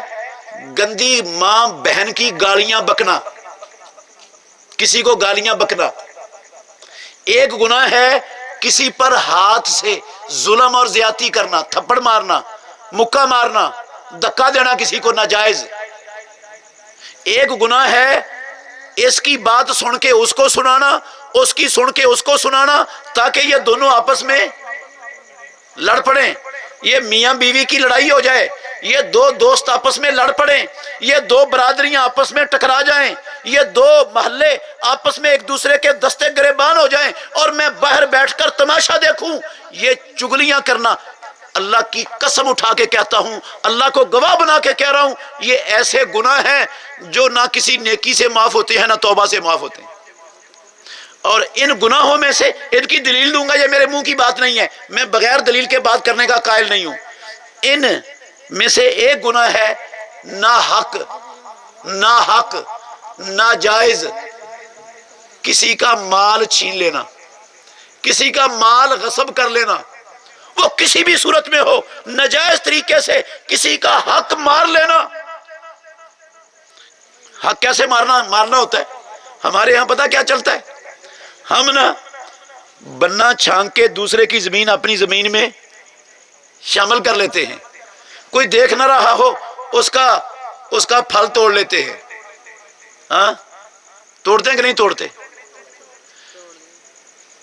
گندی ماں بہن کی گالیاں بکنا، کسی کو گالیاں بکنا۔ ایک گناہ ہے کسی پر ہاتھ سے ظلم اور زیادتی کرنا، تھپڑ مارنا، مکہ مارنا، دھکا دینا کسی کو ناجائز۔ ایک گناہ ہے اس کی بات سن کے اس کو سنانا، اس کی سن کے اس کو سنانا، تاکہ یہ دونوں آپس میں لڑ پڑیں، یہ میاں بیوی کی لڑائی ہو جائے، یہ دو دوست آپس میں لڑ پڑیں، یہ دو برادریاں آپس میں ٹکرا جائیں، یہ دو محلے آپس میں ایک دوسرے کے دستے گریبان ہو جائیں، اور میں باہر بیٹھ کر تماشا دیکھوں۔ یہ چگلیاں کرنا، اللہ کی قسم اٹھا کے کہتا ہوں، اللہ کو گواہ بنا کے کہہ رہا ہوں، یہ ایسے گناہ ہیں جو نہ کسی نیکی سے معاف ہوتے ہیں نہ توبہ سے معاف ہوتے ہیں۔ اور ان گناہوں میں سے ان کی دلیل دوں گا، یہ میرے منہ کی بات نہیں ہے، میں بغیر دلیل کے بات کرنے کا قائل نہیں ہوں۔ ان میں سے ایک گناہ ہے ناحق ناجائز کسی کا مال چھین لینا، کسی کا مال غصب کر لینا، وہ کسی بھی صورت میں ہو، ناجائز طریقے سے کسی کا حق مار لینا۔ حق کیسے مارنا ہوتا ہے؟ ہمارے ہاں پتہ کیا چلتا ہے؟ ہم نا بننا چھانک کے دوسرے کی زمین اپنی زمین میں شامل کر لیتے ہیں، کوئی دیکھ نہ رہا ہو اس کا پھل توڑ لیتے ہیں۔ ہاں توڑتے ہیں کہ نہیں توڑتے؟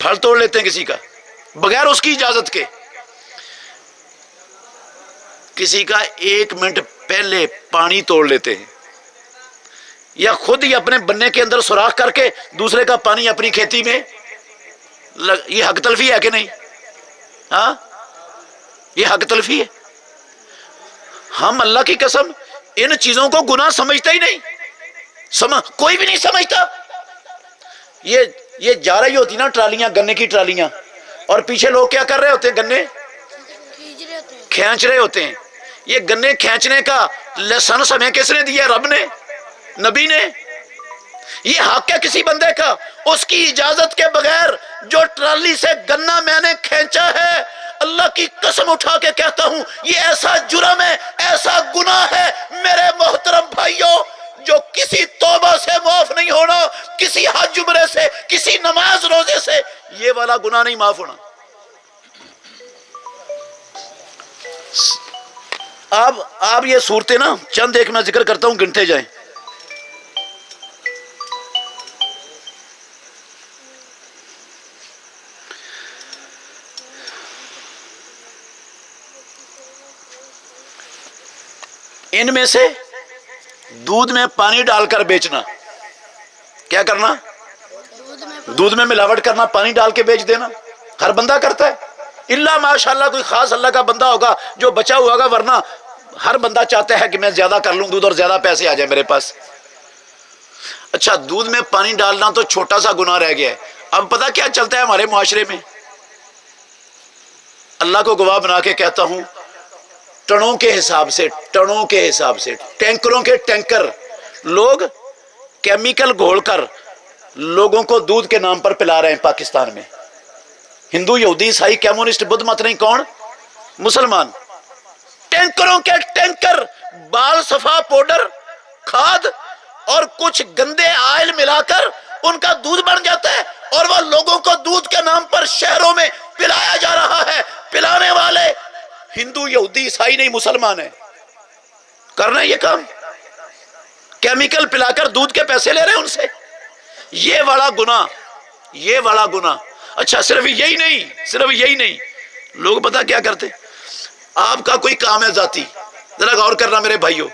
پھل توڑ لیتے ہیں کسی کا بغیر اس کی اجازت کے۔ کسی کا 1 منٹ پہلے پانی توڑ لیتے ہیں، یا خود ہی اپنے بننے کے اندر سوراخ کر کے دوسرے کا پانی اپنی کھیتی میں یہ حق تلفی ہے کہ نہیں؟ ہاں یہ حق تلفی ہے۔ ہم اللہ کی قسم ان چیزوں کو گناہ سمجھتا ہی نہیں، کوئی بھی نہیں سمجھتا۔ یہ جا رہی ہوتی نا ٹرالیاں، گنے کی ٹرالیاں، اور پیچھے لوگ کیا کر رہے ہوتے ہیں؟ گنے کھینچ رہے ہوتے ہیں۔ یہ گنے کھینچنے کا لائسنس ہمیں کس نے دیا؟ رب نے، نبی نے۔ یہ حق ہے کسی بندے کا، اس کی اجازت کے بغیر جو ٹرالی سے گنا میں نے کھینچا ہے، اللہ کی قسم اٹھا کے کہتا ہوں یہ ایسا جرم ہے، ایسا گناہ ہے میرے محترم بھائیوں، جو کسی توبہ سے معاف نہیں ہونا، کسی حج عمرے سے، کسی نماز روزے سے یہ والا گناہ نہیں معاف ہونا۔ آپ یہ صورتیں نا چند ایک میں ذکر کرتا ہوں، گنتے جائیں۔ ان میں سے دودھ میں پانی ڈال کر بیچنا، کیا کرنا؟ دودھ میں ملاوٹ کرنا، پانی ڈال کے بیچ دینا، ہر بندہ کرتا ہے، اللہ ماشاءاللہ کوئی خاص اللہ کا بندہ ہوگا جو بچا ہوا ہوگا، ورنہ ہر بندہ چاہتا ہے کہ میں زیادہ کر لوں دودھ اور زیادہ پیسے آ جائیں میرے پاس۔ اچھا دودھ میں پانی ڈالنا تو چھوٹا سا گناہ رہ گیا ہے، اب پتہ کیا چلتا ہے ہمارے معاشرے میں؟ اللہ کو گواہ بنا کے کہتا ہوں، ٹنوں کے حساب سے ٹینکروں کے ٹینکر لوگ کیمیکل گھول کر لوگوں کو دودھ کے نام پر پلا رہے ہیں پاکستان میں۔ ہندو، یہودی، عیسائی، کمیونسٹ، بدھ مت نہیں، کون؟ مسلمان۔ ٹینکروں کے ٹینکر بال صفا پاؤڈر، کھاد اور کچھ گندے آئل ملا کر ان کا دودھ بن جاتا ہے، اور وہ لوگوں کو دودھ کے نام پر شہروں میں پلایا جا رہا ہے۔ پلانے والے ہندو، یہودی، عیسائی نہیں، مسلمان ہیں۔ کرنا ہے یہ کام، کیمیکل پلا کر دودھ کے پیسے لے رہے ہیں ان سے، یہ بڑا گناہ۔ اچھا صرف یہی نہیں، لوگ پتہ کیا کرتے؟ آپ کا کوئی کام ہے ذاتی، ذرا غور کرنا میرے بھائیوں،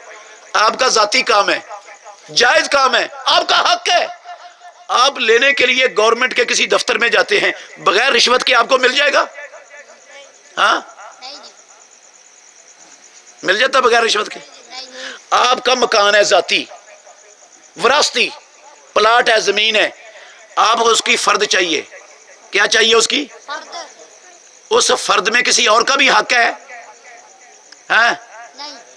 آپ کا ذاتی کام ہے، جائز کام ہے، آپ کا حق ہے، آپ لینے کے لیے گورنمنٹ کے کسی دفتر میں جاتے ہیں، بغیر رشوت کے آپ کو مل جائے گا؟ ہاں مل جاتا بغیر رشوت کے؟ آپ کا مکان ہے ذاتی، وراثتی پلاٹ ہے، زمین ہے، آپ کو اس کی فرد چاہیے. کیا چاہیے اس کی؟ اس فرد میں کسی اور کا بھی حق ہے؟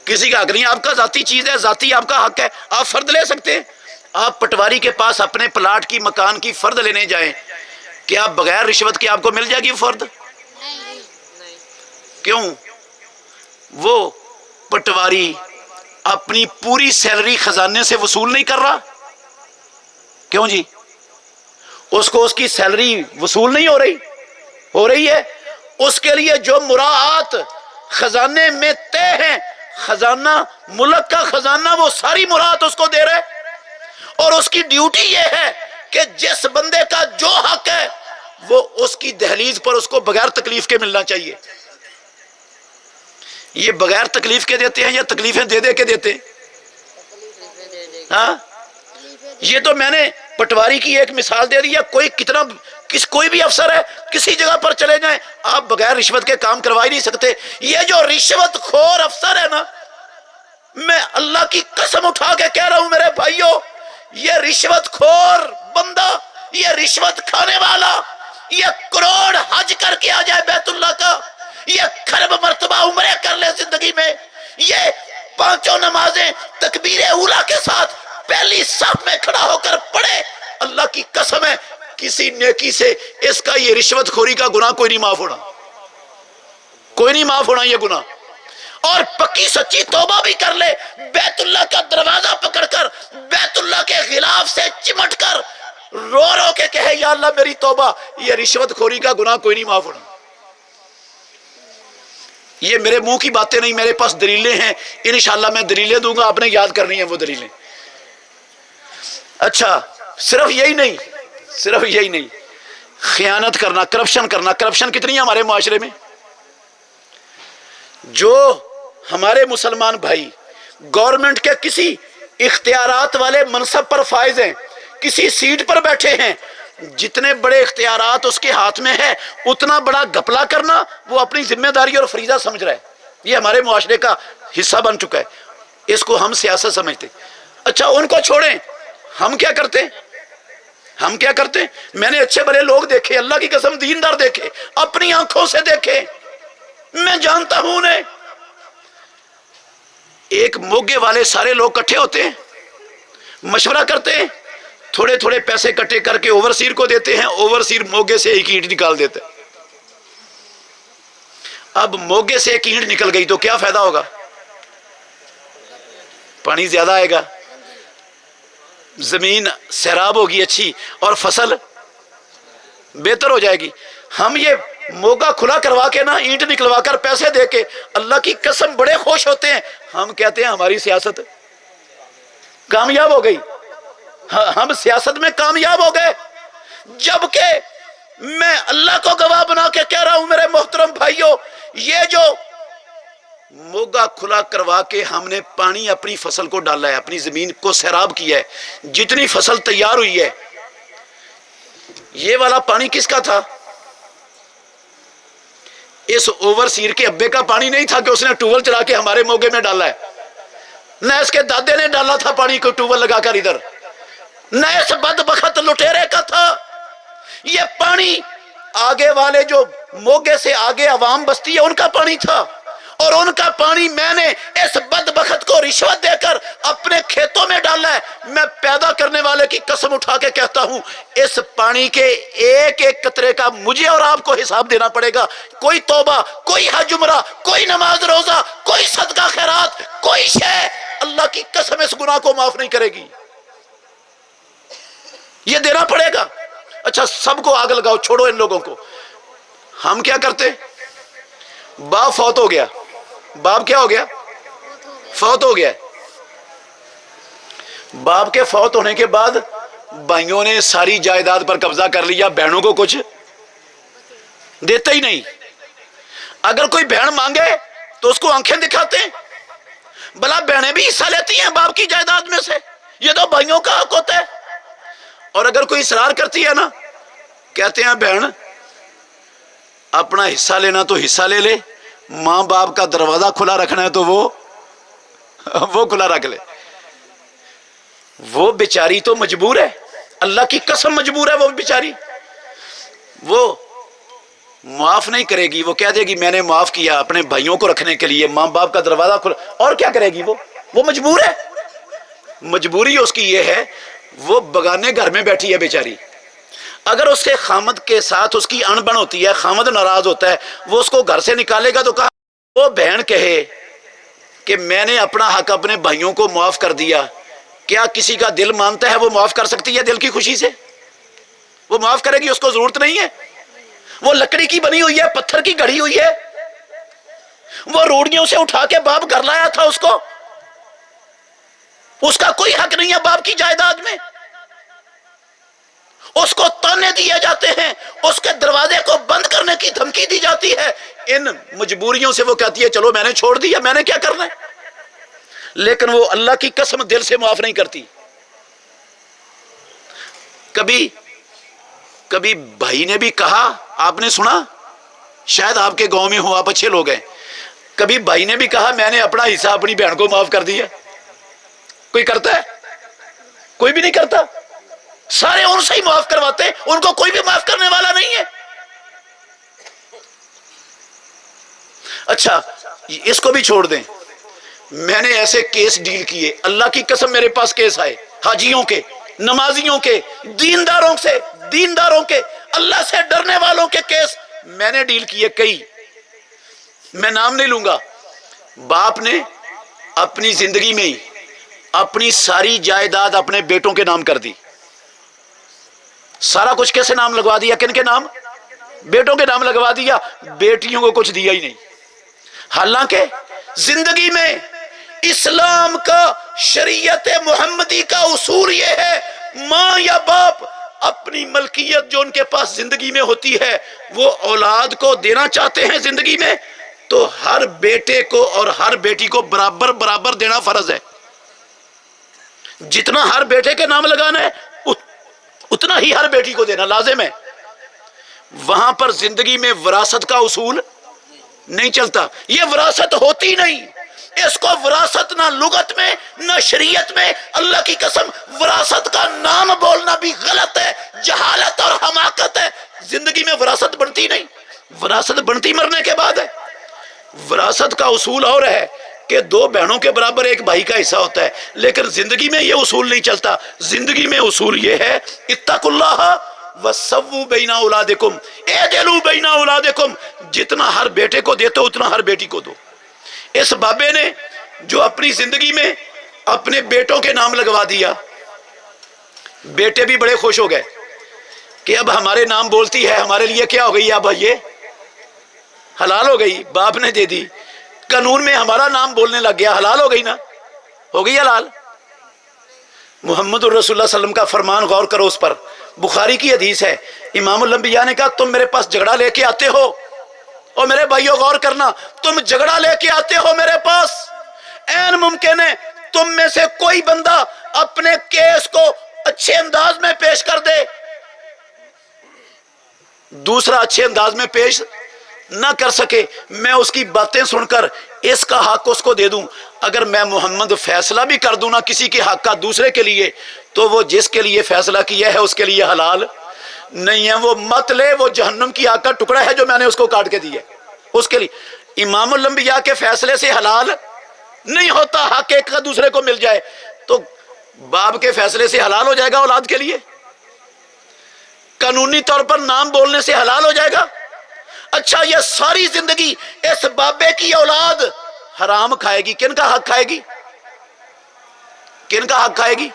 کسی کا حق نہیں، آپ کا ذاتی چیز ہے، ذاتی آپ کا حق ہے، آپ فرد لے سکتے ہیں. آپ پٹواری کے پاس اپنے پلاٹ کی مکان کی فرد لینے جائیں، کیا بغیر رشوت کے آپ کو مل جائے گی فرد؟ کیوں؟ وہ پٹواری اپنی پوری سیلری خزانے سے وصول نہیں کر رہا. کیوں جی؟ اس کو اس کی سیلری وصول نہیں ہو رہی ہے. اس کے لیے جو مراعات خزانے میں طے ہیں، خزانہ ملک کا خزانہ وہ ساری مراعات اس کو دے رہے، اور اس کی ڈیوٹی یہ ہے کہ جس بندے کا جو حق ہے وہ اس کی دہلیز پر اس کو بغیر تکلیف کے ملنا چاہیے. یہ بغیر تکلیف کے دیتے ہیں یا تکلیفیں دے دے کے دیتے ہیں؟ ہاں، یہ تو میں نے پٹواری کی ایک مثال دے دی ہے. کوئی بھی افسر ہے، کسی جگہ پر چلے جائیں، آپ بغیر رشوت کے کام کروا ہی نہیں سکتے. یہ جو رشوت خور افسر ہے نا، میں اللہ کی قسم اٹھا کے کہہ رہا ہوں میرے بھائیوں، یہ رشوت خور بندہ، یہ رشوت کھانے والا، یہ کروڑ حج کر کے آ جائے بیت اللہ کا، یہ خرب مرتبہ عمرے کر لے زندگی میں، یہ 5 نمازیں تکبیر اولیٰ کے ساتھ پہلی صف میں کھڑا ہو کر پڑھے، اللہ کی قسم ہے کسی نیکی سے اس کا یہ رشوت خوری کا گناہ کوئی نہیں معاف ہونا، کوئی نہیں معاف ہونا یہ گناہ. اور پکی سچی توبہ بھی کر لے، بیت اللہ کا دروازہ پکڑ کر بیت اللہ کے غلاف سے چمٹ کر رو رو کے کہے یا اللہ میری توبہ، یہ رشوت خوری کا گناہ کوئی نہیں معاف ہونا. یہ میرے منہ کی باتیں نہیں، میرے پاس دلیلیں ہیں، انشاءاللہ میں دلیلیں دوں گا، آپ نے یاد کرنی ہیں وہ دلیلیں. اچھا، صرف یہی نہیں، خیانت کرنا، کرپشن کتنی ہے ہمارے معاشرے میں. جو ہمارے مسلمان بھائی گورنمنٹ کے کسی اختیارات والے منصب پر فائز ہیں، کسی سیٹ پر بیٹھے ہیں، جتنے بڑے اختیارات اس کے ہاتھ میں ہے اتنا بڑا گھپلا کرنا وہ اپنی ذمہ داری اور فریضہ سمجھ رہا ہے. یہ ہمارے معاشرے کا حصہ بن چکا ہے، اس کو ہم سیاست سمجھتے. اچھا ان کو چھوڑیں، ہم کیا کرتے؟ میں نے اچھے بڑے لوگ دیکھے، اللہ کی قسم دیندار دیکھے، اپنی آنکھوں سے دیکھے، میں جانتا ہوں انہیں. ایک موگے والے سارے لوگ کٹھے ہوتے ہیں، مشورہ کرتے ہیں، تھوڑے تھوڑے پیسے کٹے کر کے اوورسیر کو دیتے ہیں، اوورسیر موگے سے ایک اینٹ نکال دیتے. اب موگے سے ایک اینٹ نکل گئی تو کیا فائدہ ہوگا؟ پانی زیادہ آئے گا، زمین سیراب ہوگی اچھی، اور فصل بہتر ہو جائے گی. ہم یہ موگا کھلا کروا کے نا، اینٹ نکلوا کر پیسے دے کے اللہ کی قسم بڑے خوش ہوتے ہیں. ہم کہتے ہیں ہماری سیاست کامیاب ہو گئی، ہم سیاست میں کامیاب ہو گئے. جبکہ میں اللہ کو گواہ بنا کے کہہ رہا ہوں میرے محترم بھائیوں، یہ جو موگا کھلا کروا کے ہم نے پانی اپنی فصل کو ڈالا ہے، اپنی زمین کو سیراب کیا ہے، جتنی فصل تیار ہوئی ہے، یہ والا پانی کس کا تھا؟ اس اوورسیر کے ابے کا پانی نہیں تھا کہ اس نے ٹیوبل چلا کے ہمارے موگے میں ڈالا ہے، نہ اس کے دادے نے ڈالا تھا پانی کو ٹیوبل لگا کر ادھر، نہ اس بدبخت لٹیرے کا تھا. یہ پانی آگے والے جو موگے سے آگے عوام بستی ہے ان کا پانی تھا، اور ان کا پانی میں نے اس بدبخت کو رشوت دے کر اپنے کھیتوں میں ڈالا ہے. میں پیدا کرنے والے کی قسم اٹھا کے کہتا ہوں اس پانی کے ایک ایک قطرے کا مجھے اور آپ کو حساب دینا پڑے گا. کوئی توبہ، کوئی حج عمرہ، کوئی نماز روزہ، کوئی صدقہ خیرات، کوئی شے اللہ کی قسم اس گناہ کو معاف نہیں کرے گی، یہ دینا پڑے گا. اچھا سب کو آگ لگاؤ، چھوڑو ان لوگوں کو. ہم کیا کرتے؟ باپ فوت ہو گیا، باپ کیا ہو گیا؟ فوت ہو گیا. باپ کے فوت ہونے کے بعد بھائیوں نے ساری جائیداد پر قبضہ کر لیا، بہنوں کو کچھ دیتا ہی نہیں. اگر کوئی بہن مانگے تو اس کو آنکھیں دکھاتے ہیں، بلا بہنیں بھی حصہ لیتی ہیں باپ کی جائیداد میں سے، یہ تو بھائیوں کا حق ہوتا ہے. اور اگر کوئی اصرار کرتی ہے نا، کہتے ہیں بہن اپنا حصہ لینا تو حصہ لے لے، ماں باپ کا دروازہ کھلا رکھنا ہے تو وہ کھلا رکھ لے. وہ بیچاری تو مجبور ہے، اللہ کی قسم مجبور ہے وہ بیچاری، وہ معاف نہیں کرے گی، وہ کہہ دے گی میں نے معاف کیا اپنے بھائیوں کو رکھنے کے لیے، ماں باپ کا دروازہ کھلا، اور کیا کرے گی وہ مجبور ہے، مجبوری اس کی یہ ہے، وہ بگانے گھر میں بیٹھی ہے بیچاری، اگر اس کے خامد کے ساتھ اس کی انبن ہوتی ہے، خامد ناراض ہوتا ہے، وہ اس کو گھر سے نکالے گا تو کہا وہ بہن کہے کہ میں نے اپنا حق اپنے بھائیوں کو معاف کر دیا، کیا کسی کا دل مانتا ہے وہ معاف کر سکتی ہے دل کی خوشی سے؟ وہ معاف کرے گی؟ اس کو ضرورت نہیں ہے، وہ لکڑی کی بنی ہوئی ہے، پتھر کی گھڑی ہوئی ہے، وہ روڑیوں سے اٹھا کے باپ گھر لایا تھا، اس کا کوئی حق نہیں ہے باپ کی جائیداد میں، اس کو تانے دیے جاتے ہیں، اس کے دروازے کو بند کرنے کی دھمکی دی جاتی ہے، ان مجبوریوں سے وہ کہتی ہے چلو میں نے چھوڑ دیا، میں نے کیا کرنا ہے، لیکن وہ اللہ کی قسم دل سے معاف نہیں کرتی۔ کبھی بھائی نے بھی کہا، آپ نے سنا، شاید آپ کے گاؤں میں ہو، آپ اچھے لوگ ہیں، کبھی بھائی نے بھی کہا میں نے اپنا حصہ اپنی بہن کو معاف کر دیا؟ کوئی کرتا ہے؟ کوئی بھی نہیں کرتا، سارے ان سے ہی معاف کرواتے، ان کو کوئی بھی معاف کرنے والا نہیں ہے۔ اچھا اس کو بھی چھوڑ دیں، میں نے ایسے کیس ڈیل کیے، اللہ کی قسم میرے پاس کیس آئے، حاجیوں کے، نمازیوں کے، دینداروں کے، اللہ سے ڈرنے والوں کے کیس میں نے ڈیل کیے کئی، میں نام نہیں لوں گا۔ باپ نے اپنی زندگی میں ہی اپنی ساری جائیداد اپنے بیٹوں کے نام کر دی، سارا کچھ کیسے نام لگوا دیا؟ کن کے نام؟ بیٹوں کے نام لگوا دیا، بیٹیوں کو کچھ دیا ہی نہیں، حالانکہ زندگی میں اسلام کا، شریعت محمدی کا اصول یہ ہے، ماں یا باپ اپنی ملکیت جو ان کے پاس زندگی میں ہوتی ہے وہ اولاد کو دینا چاہتے ہیں زندگی میں، تو ہر بیٹے کو اور ہر بیٹی کو برابر دینا فرض ہے، جتنا ہر بیٹے کے نام لگانا ہے اتنا ہی ہر بیٹی کو دینا لازم ہے۔ وہاں پر زندگی میں وراثت کا اصول نہیں چلتا، یہ وراثت ہوتی نہیں، اس کو وراثت نہ لغت میں نہ شریعت میں، اللہ کی قسم وراثت کا نام بولنا بھی غلط ہے، جہالت اور حماقت ہے، زندگی میں وراثت بنتی نہیں، وراثت بنتی مرنے کے بعد ہے۔ وراثت کا اصول اور ہے کہ دو بہنوں کے برابر ایک بھائی کا حصہ ہوتا ہے، لیکن زندگی میں یہ اصول نہیں چلتا، زندگی میں اصول یہ ہے اتقوا اللہ وسووا بین اولادکم، اعدلوا بین اولادکم، جتنا ہر بیٹے کو دیتے ہو اتنا ہر بیٹی کو دو۔ اس بابے نے جو اپنی زندگی میں اپنے بیٹوں کے نام لگوا دیا، بیٹے بھی بڑے خوش ہو گئے کہ اب ہمارے نام بولتی ہے، ہمارے لیے کیا ہو گئی، اب یہ حلال ہو گئی، باپ نے دے دی، قانون میں ہمارا نام بولنے لگ گیا، حلال ہو گئی نا، ہو گئی حلال۔ محمد الرسول اللہ صلی اللہ علیہ وسلم کا فرمان غور کرو اس پر، بخاری کی حدیث ہے، امام الانبیاء نے کہا تم میرے پاس جھگڑا لے کے آتے ہو، اور میرے بھائیو غور کرنا، تم جھگڑا لے کے آتے ہو میرے پاس، این ممکن ہے تم میں سے کوئی بندہ اپنے کیس کو اچھے انداز میں پیش کر دے، دوسرا اچھے انداز میں پیش نہ کر سکے، میں اس کی باتیں سن کر اس کا حق اس کو دے دوں، اگر میں محمد فیصلہ بھی کر دوں نا کسی کے حق کا دوسرے کے لیے، تو وہ جس کے لیے فیصلہ کیا ہے اس کے لیے حلال نہیں ہے، وہ مت لے، وہ جہنم کی آگ کا ٹکڑا ہے جو میں نے اس کو کاٹ کے دی ہے، اس کے لیے امام الانبیاء کے فیصلے سے حلال نہیں ہوتا حق ایک کا دوسرے کو مل جائے، تو باپ کے فیصلے سے حلال ہو جائے گا اولاد کے لیے، قانونی طور پر نام بولنے سے حلال ہو جائے گا۔ اچھا یہ ساری زندگی اس بابے کی اولاد حرام کھائے گی، کن کا حق کھائے گی؟ کن کا حق کھائے گی؟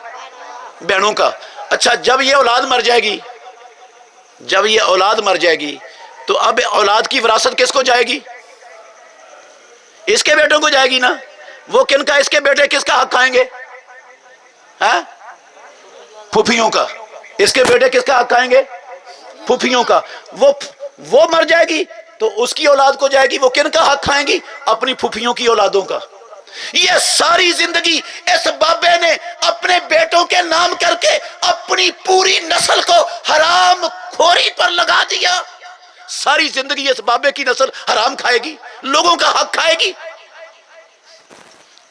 بہنوں کا۔ اچھا جب یہ اولاد مر جائے گی، جب یہ اولاد مر جائے گی تو اب اولاد کی وراثت کس کو جائے گی؟ اس کے بیٹوں کو جائے گی نا، وہ کن کا، اس کے بیٹے کس کا حق کھائیں گے؟ ہاں پھوپھیوں کا۔ اس کے بیٹے کس کا حق کھائیں گے؟ پھوپھیوں کا۔ وہ مر جائے گی تو اس کی اولاد کو جائے گی، وہ کن کا حق کھائیں گی؟ اپنی پھوپھیوں کی اولادوں کا۔ یہ ساری زندگی اس بابے نے اپنے بیٹوں کے نام کر کے اپنی پوری نسل کو حرام خوری پر لگا دیا، ساری زندگی اس بابے کی نسل حرام کھائے گی، لوگوں کا حق کھائے گی،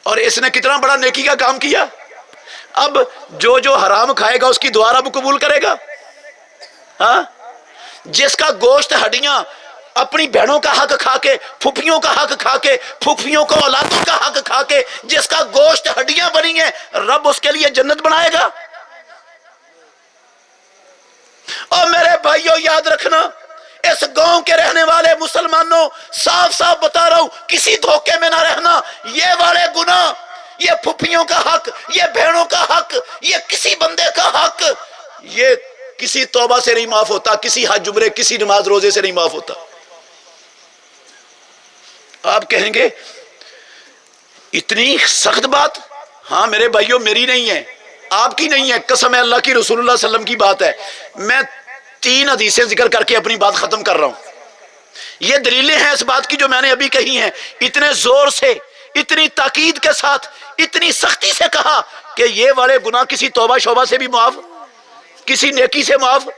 اور اس نے کتنا بڑا نیکی کا کام کیا۔ اب جو حرام کھائے گا اس کی دعا رب قبول کرے گا؟ ہاں، جس کا گوشت ہڈیاں اپنی بہنوں کا حق کھا کے، پھپھیوں کا حق کھا کے، پھپھیوں کو اولادوں کا حق کھا کے، جس کا گوشت ہڈیاں بنی ہیں، رب اس کے لیے جنت بنائے گا؟ اور میرے بھائیوں یاد رکھنا، اس گاؤں کے رہنے والے مسلمانوں، صاف صاف بتا رہا ہوں، کسی دھوکے میں نہ رہنا۔ یہ والے گناہ، یہ پھپھیوں کا حق، یہ بہنوں کا حق، یہ کسی بندے کا حق، یہ کسی توبہ سے نہیں معاف ہوتا، کسی حج عمرے، کسی نماز روزے سے نہیں معاف ہوتا۔ آپ کہیں گے اتنی سخت بات؟ ہاں میرے بھائیوں، میری نہیں ہے، آپ کی نہیں ہے، قسم ہے اللہ کی، رسول اللہ صلی اللہ علیہ وسلم کی بات ہے۔ میں 3 حدیثیں ذکر کر کے اپنی بات ختم کر رہا ہوں۔ یہ دلیلیں ہیں اس بات کی جو میں نے ابھی کہی ہیں، اتنے زور سے، اتنی تاکید کے ساتھ، اتنی سختی سے کہا کہ یہ والے گناہ کسی توبہ شوبہ سے بھی معاف، کسی نیکی سے معاف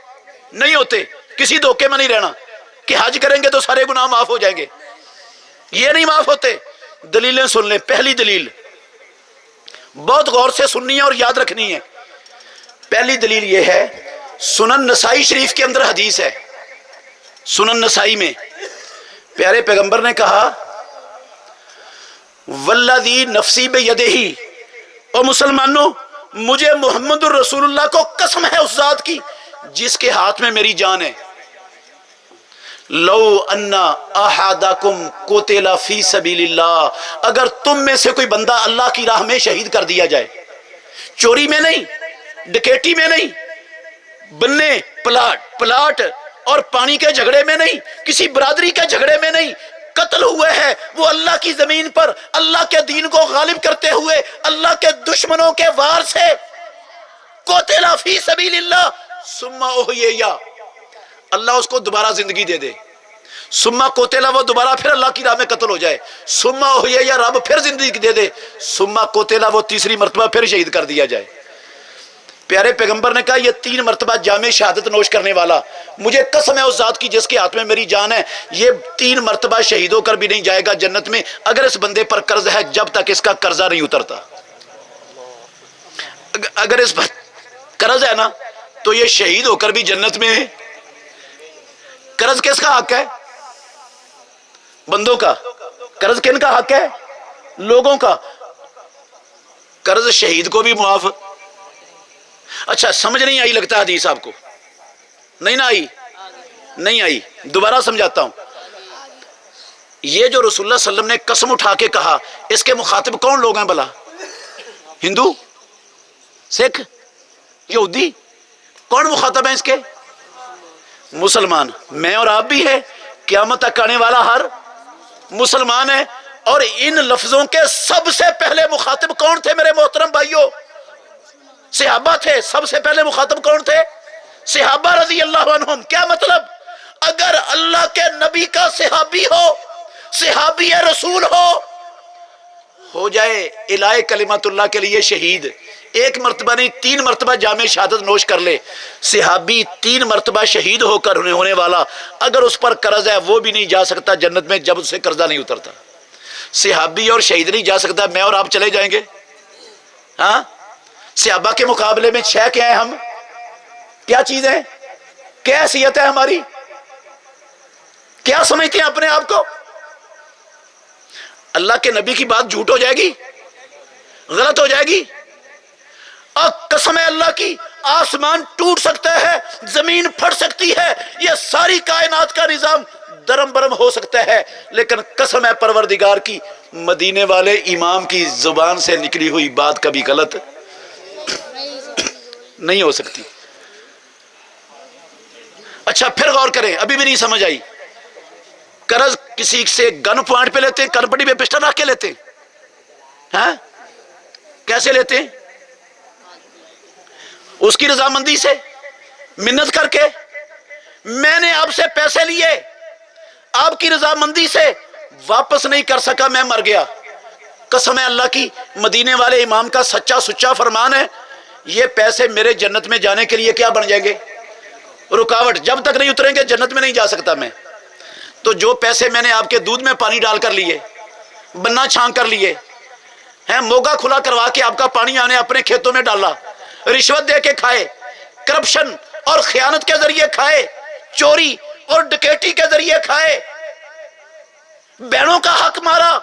نہیں ہوتے۔ کسی دھوکے میں نہیں رہنا کہ حج کریں گے تو سارے گناہ معاف ہو جائیں گے، یہ نہیں معاف ہوتے۔ دلیلیں سن لیں۔ پہلی دلیل بہت غور سے سننی ہے اور یاد رکھنی ہے۔ پہلی دلیل یہ ہے، سنن نسائی شریف کے اندر حدیث ہے، سنن نسائی میں پیارے پیغمبر نے کہا، والذی نفسی بیدہ، اور مسلمانوں مجھے محمد الرسول اللہ کو قسم ہے اس ذات کی جس کے ہاتھ میں میری جان ہے، لو ان احدکم قتل فی سبیل اللہ، اگر تم میں سے کوئی بندہ اللہ کی راہ میں شہید کر دیا جائے، چوری میں نہیں، ڈکیٹی میں نہیں، بننے پلاٹ اور پانی کے جھگڑے میں نہیں، کسی برادری کے جھگڑے میں نہیں، قتل ہوئے ہے وہ اللہ کی زمین پر، اللہ کے دین کو غالب کرتے ہوئے، اللہ کے دشمنوں کے وار سے، قتل فی سبیل اللہ ثم احیی، اللہ اس کو دوبارہ زندگی دے دے، ثم قتل، وہ دوبارہ پھر اللہ کی راہ میں قتل ہو جائے، ثم احیی، رب پھر زندگی دے دے، ثم قتل، وہ تیسری مرتبہ پھر شہید کر دیا جائے۔ پیارے پیغمبر نے کہا یہ 3 مرتبہ جامع شہادت نوش کرنے والا، مجھے قسم ہے اس ذات کی جس کے ہاتھ میں میری جان ہے، یہ 3 مرتبہ شہید ہو کر بھی نہیں جائے گا جنت میں اگر اس بندے پر قرض ہے جب تک اس کا قرضہ نہیں اترتا۔ اگر اس پر قرض ہے نا تو یہ شہید ہو کر بھی جنت میں ہے۔ قرض کس کا حق ہے؟ بندوں کا۔ قرض کن کا حق ہے؟ لوگوں کا۔ قرض شہید کو بھی معاف۔ اچھا سمجھ نہیں آئی لگتا حدیث آپ کو؟ نہیں نہ آئی؟ نہیں آئی، دوبارہ سمجھاتا ہوں۔ یہ جو رسول اللہ صلی اللہ علیہ وسلم نے قسم اٹھا کے کہا، اس کے مخاطب کون لوگ ہیں بھلا؟ ہندو، سکھ، یہودی؟ کون مخاطب ہیں اس کے؟ مسلمان۔ میں اور آپ بھی ہے، قیامت تک آنے والا ہر مسلمان ہے۔ اور ان لفظوں کے سب سے پہلے مخاطب کون تھے میرے محترم بھائیوں؟ صحابہ تھے۔ سب سے پہلے مخاطب کون تھے؟ صحابہ رضی اللہ عنہم۔ کیا مطلب؟ اگر اللہ کے نبی کا صحابی ہو، صحابی رسول ہو جائے الہ کلمت اللہ کے لیے شہید، 1 مرتبہ نہیں 3 مرتبہ جامع شہادت نوش کر لے، صحابی 3 مرتبہ شہید ہو کر ہونے والا، اگر اس پر قرض ہے وہ بھی نہیں جا سکتا جنت میں جب اس سے قرضہ نہیں اترتا۔ صحابی اور شہید نہیں جا سکتا، میں اور آپ چلے جائیں گے؟ ہاں، صحابہ کے مقابلے میں 6 کیا ہیں ہم؟ کیا چیز ہے؟ کیا حیثیت ہے ہماری؟ کیا سمجھتے ہیں اپنے آپ کو؟ اللہ کے نبی کی بات جھوٹ ہو جائے گی، غلط ہو جائے گی؟ اور قسم ہے اللہ کی، آسمان ٹوٹ سکتا ہے، زمین پھٹ سکتی ہے، یہ ساری کائنات کا نظام درم برم ہو سکتا ہے، لیکن قسم ہے پروردگار کی، مدینے والے امام کی زبان سے نکلی ہوئی بات کبھی غلط نہیں ہو سکتی۔ اچھا پھر غور کریں، ابھی بھی نہیں سمجھ آئی۔ قرض کسی سے گن پوائنٹ پہ لیتے ہیں، کرپٹی پہ پسٹل رکھ کے لیتے ہیں؟ ہاں کیسے لیتے ہیں؟ اس کی رضامندی سے، منت کر کے، میں نے آپ سے پیسے لیے، آپ کی رضامندی سے واپس نہیں کر سکا، میں مر گیا، قسم ہے اللہ کی، مدینے والے امام کا سچا سچا فرمان ہے، یہ پیسے میرے جنت میں جانے کے لیے کیا بن جائیں گے؟ رکاوٹ۔ جب تک نہیں اتریں گے جنت میں نہیں جا سکتا میں۔ تو جو پیسے میں نے آپ کے دودھ میں پانی ڈال کر لیے، بنا چھان کر لیے، ہیں, موگا کھلا کروا کے آپ کا پانی آنے اپنے کھیتوں میں ڈالا, رشوت دے کے کھائے, کرپشن اور خیانت کے ذریعے کھائے, چوری اور ڈکیٹی کے ذریعے کھائے, بہنوں کا حق مارا,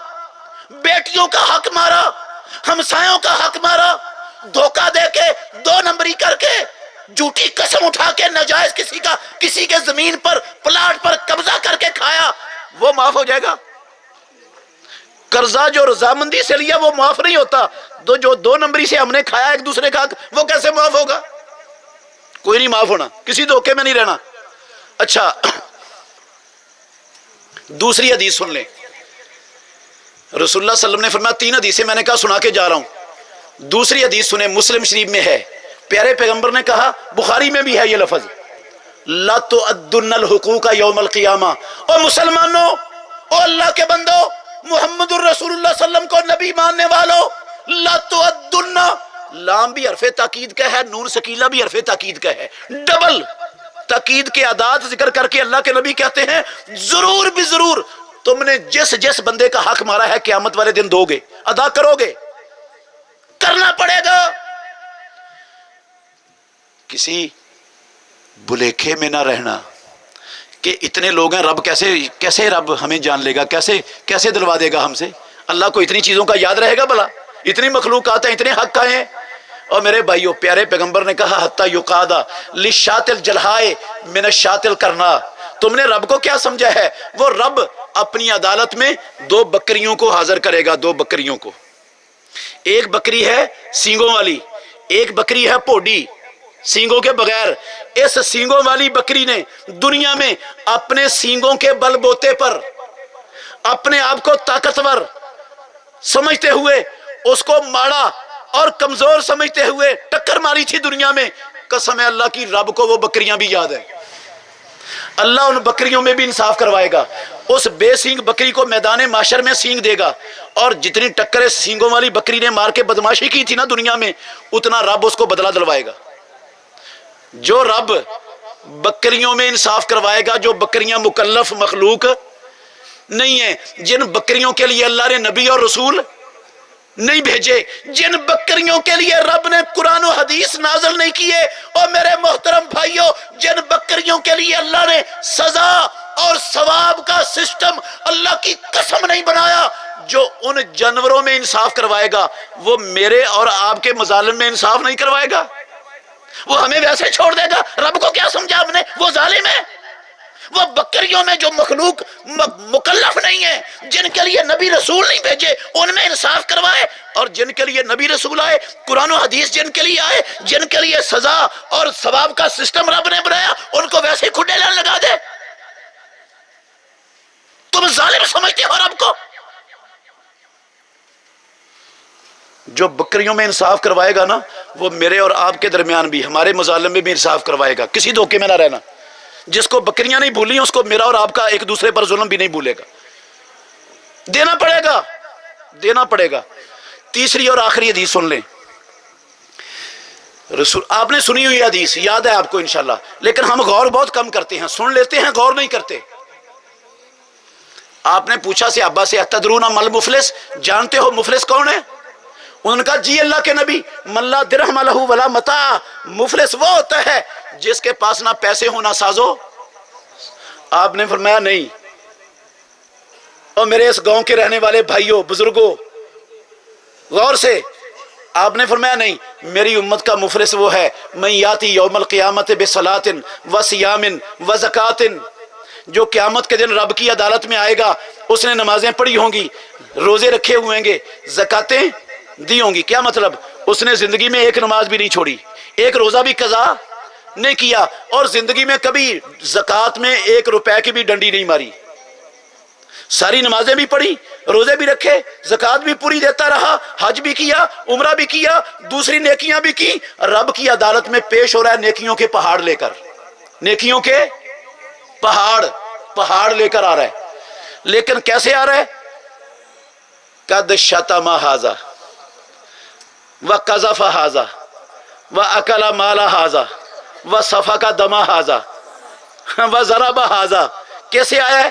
بیٹیوں کا حق مارا, ہمسایوں کا حق مارا, دھوکہ دے کے, دو نمبری کر کے, جھوٹی قسم اٹھا کے ناجائز کسی کے زمین پر, پلاٹ پر قبضہ کر کے کھایا, وہ معاف ہو جائے گا؟ قرضہ جو رضامندی سے لیا وہ معاف نہیں ہوتا, جو دو نمبری سے ہم نے کھایا ایک دوسرے کا, وہ کیسے معاف ہوگا؟ کوئی نہیں معاف ہونا, کسی دھوکے میں نہیں رہنا. اچھا دوسری حدیث سن لیں. رسول اللہ صلی اللہ علیہ وسلم نے فرمایا, 3 حدیثیں میں نے کہا سنا کے جا رہا ہوں, دوسری حدیث سنیں, مسلم شریف میں ہے. پیارے پیغمبر نے کہا, بخاری میں بھی ہے یہ لفظ, لا تؤدن الحقوق یوم القیامہ. او مسلمانوں, او اللہ کے بندو, محمد الرسول اللہ صلی اللہ علیہ وسلم کو نبی ماننے والو, لا تؤدن, لام بھی حرف تاکید کا ہے, نون سکیلہ بھی حرف تاکید کا ہے, ڈبل تاکید کے اعداد ذکر کر کے اللہ کے نبی کہتے ہیں ضرور بھی ضرور تم نے جس بندے کا حق مارا ہے قیامت والے دن دو گے, ادا کرو گے, کرنا پڑے گا. کسی بلیکھے میں نہ رہنا کہ اتنے لوگ ہیں, رب کیسے رب ہمیں جان لے گا, کیسے دلوا دے گا ہم سے؟ اللہ کو اتنی چیزوں کا یاد رہے گا بھلا؟ اتنی مخلوقات ہیں, اتنے حق آئے ہیں. اور میرے بھائیو, پیارے پیغمبر نے کہا حتی یقادا للشاۃ الجلحاء من الشاۃ القرناء. تم نے رب کو کیا سمجھا ہے؟ وہ رب اپنی عدالت میں 2 بکریوں کو حاضر کرے گا, 2 بکریوں کو. ایک بکری ہے سینگوں والی, ایک بکری ہے پوڈی سینگوں کے بغیر. اس سینگوں والی بکری نے دنیا میں اپنے سینگوں کے بل بوتے پر اپنے آپ کو طاقتور سمجھتے ہوئے, اس کو ماڑا اور کمزور سمجھتے ہوئے ٹکر ماری تھی دنیا میں. قسم ہے اللہ کی, رب کو وہ بکریاں بھی یاد ہیں. اللہ ان بکریوں میں بھی انصاف کروائے گا. اس بے سینگ بکری کو میدان معاشر میں سینگ دے گا, اور جتنی ٹکر اس سینگوں والی بکری نے مار کے بدماشی کی تھی نا دنیا میں, اتنا رب اس کو بدلہ دلوائے گا. جو رب بکریوں میں انصاف کروائے گا, جو بکریاں مکلف مخلوق نہیں ہیں, جن بکریوں کے لیے اللہ نے نبی اور رسول نہیں بھیجے, جن بکریوں کے لیے رب نے قرآن و حدیث نازل نہیں کیے, اور میرے محترم بھائیوں, جن بکریوں کے لیے اللہ نے سزا اور ثواب کا سسٹم اللہ کی قسم نہیں بنایا, جو ان جانوروں میں انصاف کروائے گا, وہ میرے اور آپ کے مظالم میں انصاف نہیں کروائے گا. وہ ہمیں ویسے چھوڑ دے گا. رب کو کیا سمجھا ہم نے؟ وہ ظالم ہے. وہ بکریوں میں جو مخلوق مکلف نہیں ہے, جن کے لیے نبی رسول نہیں بھیجے, ان میں انصاف کروائے, اور جن کے لیے نبی رسول آئے, قرآن و حدیث جن کے لیے آئے, جن کے لیے سزا اور ثواب کا سسٹم رب نے بنایا, ان کو ویسے کھڈے لان لگا دے. تم ظالم سمجھتے ہو رب کو؟ جو بکریوں میں انصاف کروائے گا نا, وہ میرے اور آپ کے درمیان بھی, ہمارے مظالم میں بھی انصاف کروائے گا. کسی دھوکے میں نہ رہنا. جس کو بکریاں نہیں بھولی, اس کو میرا اور آپ کا ایک دوسرے پر ظلم بھی نہیں بھولے گا. دینا پڑے گا, دینا پڑے گا. تیسری اور آخری حدیث سن لیں. رسول, آپ نے سنی ہوئی حدیث یاد ہے آپ کو انشاءاللہ, لیکن ہم غور بہت کم کرتے ہیں, سن لیتے ہیں, غور نہیں کرتے. آپ نے پوچھا صحابہ سے, اتدرون مل مفلس, جانتے ہو مفلس کون ہے؟ انہوں نے کہا جی اللہ کے نبی, من لا درہم لہ ولا متاع. مفلس وہ ہوتا ہے جس کے پاس نہ پیسے ہو نہ سازو. آپ نے فرمایا نہیں. اور میرے اس گاؤں کے رہنے والے بھائیوں بزرگوں, غور سے, آپ نے فرمایا نہیں, میری امت کا مفلس وہ ہے من یاتی یوم القیامت بصلاۃ وصیام وزکوٰۃ, جو قیامت کے دن رب کی عدالت میں آئے گا, اس نے نمازیں پڑھی ہوں گی, روزے رکھے ہوئیں گے, زکاتیں دی ہوں گی. کیا مطلب؟ اس نے زندگی میں ایک نماز بھی نہیں چھوڑی, ایک روزہ بھی قضا نہیں کیا, اور زندگی میں کبھی زکوٰۃ میں 1 روپے کی بھی ڈنڈی نہیں ماری. ساری نمازیں بھی پڑھی, روزے بھی رکھے, زکوٰۃ بھی پوری دیتا رہا, حج بھی کیا, عمرہ بھی کیا, دوسری نیکیاں بھی کی. رب کی عدالت میں پیش ہو رہا ہے نیکیوں کے پہاڑ لے کر, نیکیوں کے پہاڑ لے کر آ رہا ہے. لیکن کیسے آ رہا ہے؟ قد شتم ھذا وقذف ھذا واکل مال ھذا وسفک دم ھذا وضرب ھذا. کیسے آیا ہے؟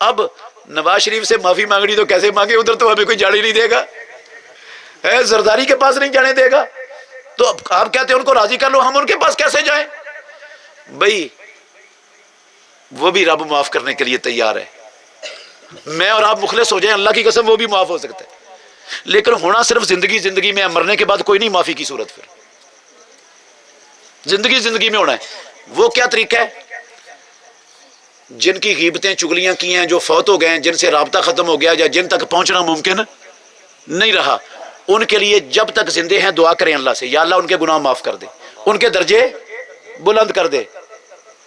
اب نواز شریف سے معافی مانگنی تو کیسے مانگے، ادھر تو ہمیں کوئی جانے نہیں دے گا، زرداری کے پاس نہیں جانے دے گا، تو اب آپ کہتے ہیں ان کو راضی کر لو، ہم ان کے پاس کیسے جائیں؟ بھائی وہ بھی رب معاف کرنے کے لیے تیار ہے، میں اور آپ مخلص ہو جائیں اللہ کی قسم وہ بھی معاف ہو سکتا ہے، لیکن ہونا صرف زندگی میں، مرنے کے بعد کوئی نہیں معافی کی صورت، پھر زندگی میں ہونا ہے۔ وہ کیا طریقہ ہے؟ جن کی غیبتیں چگلیاں کی ہیں، جو فوت ہو گئے ہیں، جن سے رابطہ ختم ہو گیا یا جن تک پہنچنا ممکن نہیں رہا، ان کے لیے جب تک زندے ہیں دعا کریں اللہ سے، یا اللہ ان کے گناہ معاف کر دے، ان کے درجے بلند کر دے،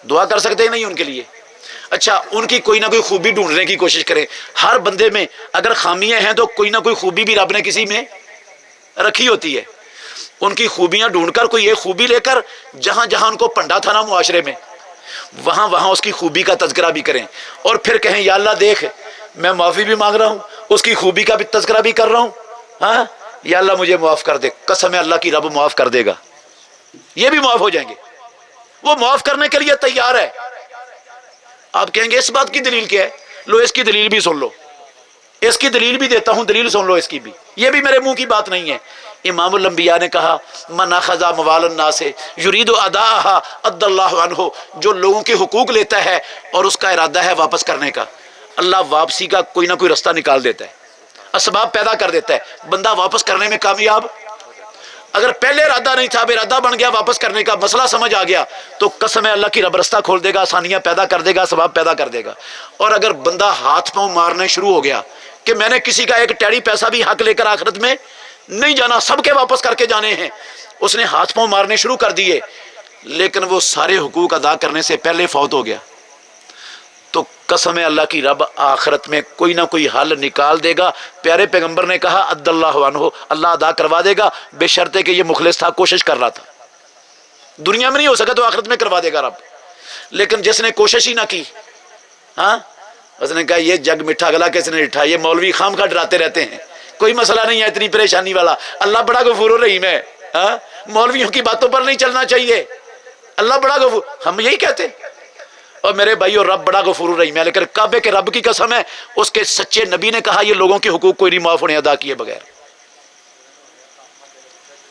دعا کر سکتے ہیں نہیں ان کے لیے؟ اچھا ان کی کوئی نہ کوئی خوبی ڈھونڈنے کی کوشش کریں، ہر بندے میں اگر خامیاں ہیں تو کوئی نہ کوئی خوبی بھی رب نے کسی میں رکھی ہوتی ہے، ان کی خوبیاں ڈھونڈ کر کوئی ایک خوبی لے کر جہاں جہاں ان کو پنڈا تھا نا معاشرے میں، وہاں وہاں اس کی خوبی کا تذکرہ بھی کریں، اور پھر کہیں یا اللہ دیکھ میں معافی بھی مانگ رہا ہوں، اس کی خوبی کا بھی تذکرہ بھی کر رہا ہوں، ہاں یا اللہ مجھے معاف کر دے، قسم ہے اللہ کی رب معاف کر دے گا، یہ بھی معاف ہو جائیں گے، وہ معاف کرنے کے لیے تیار ہے۔ آپ کہیں گے اس بات کی دلیل کیا ہے؟ لو اس کی دلیل بھی سن لو، اس کی دلیل بھی دیتا ہوں، دلیل سن لو اس کی بھی، یہ بھی میرے منہ کی بات نہیں ہے۔ امام الانبیاء نے کہا من اخذ اموال الناس یرید اداءها ادى الله عنه، جو لوگوں کے حقوق لیتا ہے اور اس کا ارادہ ہے واپس کرنے کا، اللہ واپسی کا کوئی نہ کوئی رستہ نکال دیتا ہے، اسباب پیدا کر دیتا ہے، بندہ واپس کرنے میں کامیاب۔ اگر پہلے ارادہ نہیں تھا، اب ارادہ بن گیا واپس کرنے کا، مسئلہ سمجھ آ گیا، تو قسم ہے اللہ کی رب رستہ کھول دے گا، آسانیاں پیدا کر دے گا، اسباب پیدا کر دے گا۔ اور اگر بندہ ہاتھ پاؤں مارنے شروع ہو گیا کہ میں نے کسی کا ایک ٹیڑی پیسہ بھی حق لے کر آخرت میں نہیں جانا، سب کے واپس کر کے جانے ہیں، اس نے ہاتھ پاؤں مارنے شروع کر دیے، لیکن وہ سارے حقوق ادا کرنے سے پہلے فوت ہو گیا، تو قسم ہے اللہ کی رب آخرت میں کوئی نہ کوئی حل نکال دے گا۔ پیارے پیغمبر نے کہا عد اللہ عنہ، اللہ ادا کروا دے گا، بے شرط کہ یہ مخلص تھا، کوشش کر رہا تھا، دنیا میں نہیں ہو سکا تو آخرت میں کروا دے گا رب، لیکن جس نے کوشش ہی نہ کی، ہاں اس نے کہا یہ جگ میٹھا گلا کس نے ڈٹھا، یہ مولوی خام خواہ ڈراتے رہتے ہیں، کوئی مسئلہ نہیں ہے اتنی پریشانی والا، اللہ بڑا غفور الرحیم ہے، ہاں مولویوں کی باتوں پر نہیں چلنا چاہیے، اللہ بڑا غفور، ہم یہی کہتے ہیں۔ اور میرے بھائیو رب بڑا غفور الرحیم ہے، لیکن کعبے کے رب کی قسم ہے، اس کے سچے نبی نے کہا یہ لوگوں کے حقوق کوئی نہیں معاف ہونے ادا کیے بغیر،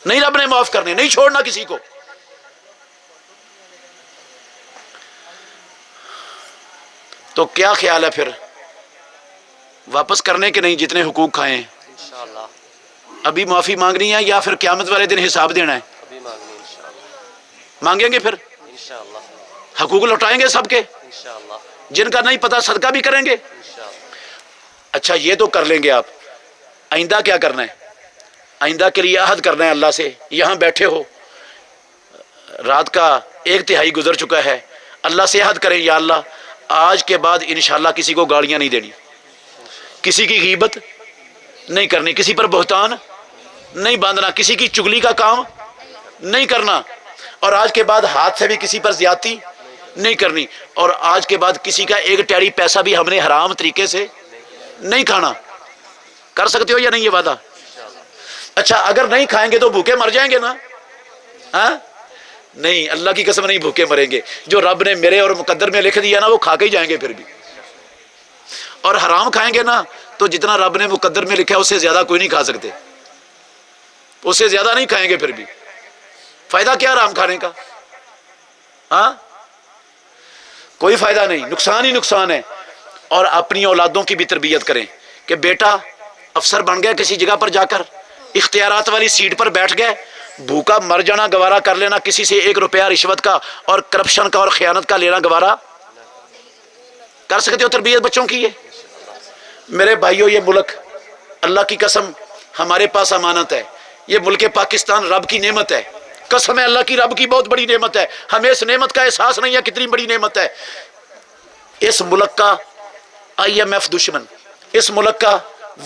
نہیں رب نے معاف کرنے، نہیں چھوڑنا کسی کو۔ تو کیا خیال ہے پھر واپس کرنے کے نہیں جتنے حقوق کھائے ہیں؟ انشاءاللہ ابھی معافی مانگنی ہے یا پھر قیامت والے دن حساب دینا ہے؟ ابھی مانگنی انشاءاللہ، مانگیں گے پھر انشاءاللہ حقوق لوٹائیں گے سب کے، انشاءاللہ جن کا نہیں پتہ صدقہ بھی کریں گے۔ انشاءاللہ۔ اچھا یہ تو کر لیں گے آپ، آئندہ کیا کرنا ہے؟ آئندہ کے لیے عہد کرنا ہے اللہ سے، یہاں بیٹھے ہو، رات کا 1/3 گزر چکا ہے، اللہ سے عہد کریں یا اللہ آج کے بعد انشاءاللہ کسی کو گالیاں نہیں دینی، کسی کی غیبت نہیں کرنی، کسی پر بہتان نہیں باندھنا، کسی کی چگلی کا کام نہیں کرنا، اور آج کے بعد ہاتھ سے بھی کسی پر زیادتی نہیں کرنی، اور آج کے بعد کسی کا ایک ٹیڑی پیسہ بھی ہم نے حرام طریقے سے نہیں کھانا۔ کر سکتے ہو یا نہیں یہ وعدہ؟ اچھا اگر نہیں کھائیں گے تو بھوکے مر جائیں گے نا؟ ہاں نہیں، اللہ کی قسم نہیں بھوکے مریں گے، جو رب نے میرے اور مقدر میں لکھ دیا نا وہ کھا کے ہی جائیں گے پھر بھی، اور حرام کھائیں گے نا تو جتنا رب نے مقدر میں لکھا ہے اس سے زیادہ کوئی نہیں کھا سکتے، اس سے زیادہ نہیں کھائیں گے، پھر بھی فائدہ کیا حرام کھانے کا؟ ہاں کوئی فائدہ نہیں، نقصان ہی نقصان ہے۔ اور اپنی اولادوں کی بھی تربیت کریں کہ بیٹا افسر بن گیا کسی جگہ پر جا کر، اختیارات والی سیٹ پر بیٹھ گئے، بھوکا مر جانا گوارا کر لینا، کسی سے 1 روپیہ رشوت کا اور کرپشن کا اور خیانت کا لینا گوارا کر سکتے ہو؟ تربیت بچوں کی ہے میرے بھائیوں، یہ ملک اللہ کی قسم ہمارے پاس امانت ہے، یہ ملک پاکستان رب کی نعمت ہے، قسم ہے اللہ کی رب کی بہت بڑی نعمت ہے، ہمیں اس نعمت کا احساس نہیں ہے کتنی بڑی نعمت ہے۔ اس ملک کا IMF دشمن، اس ملک کا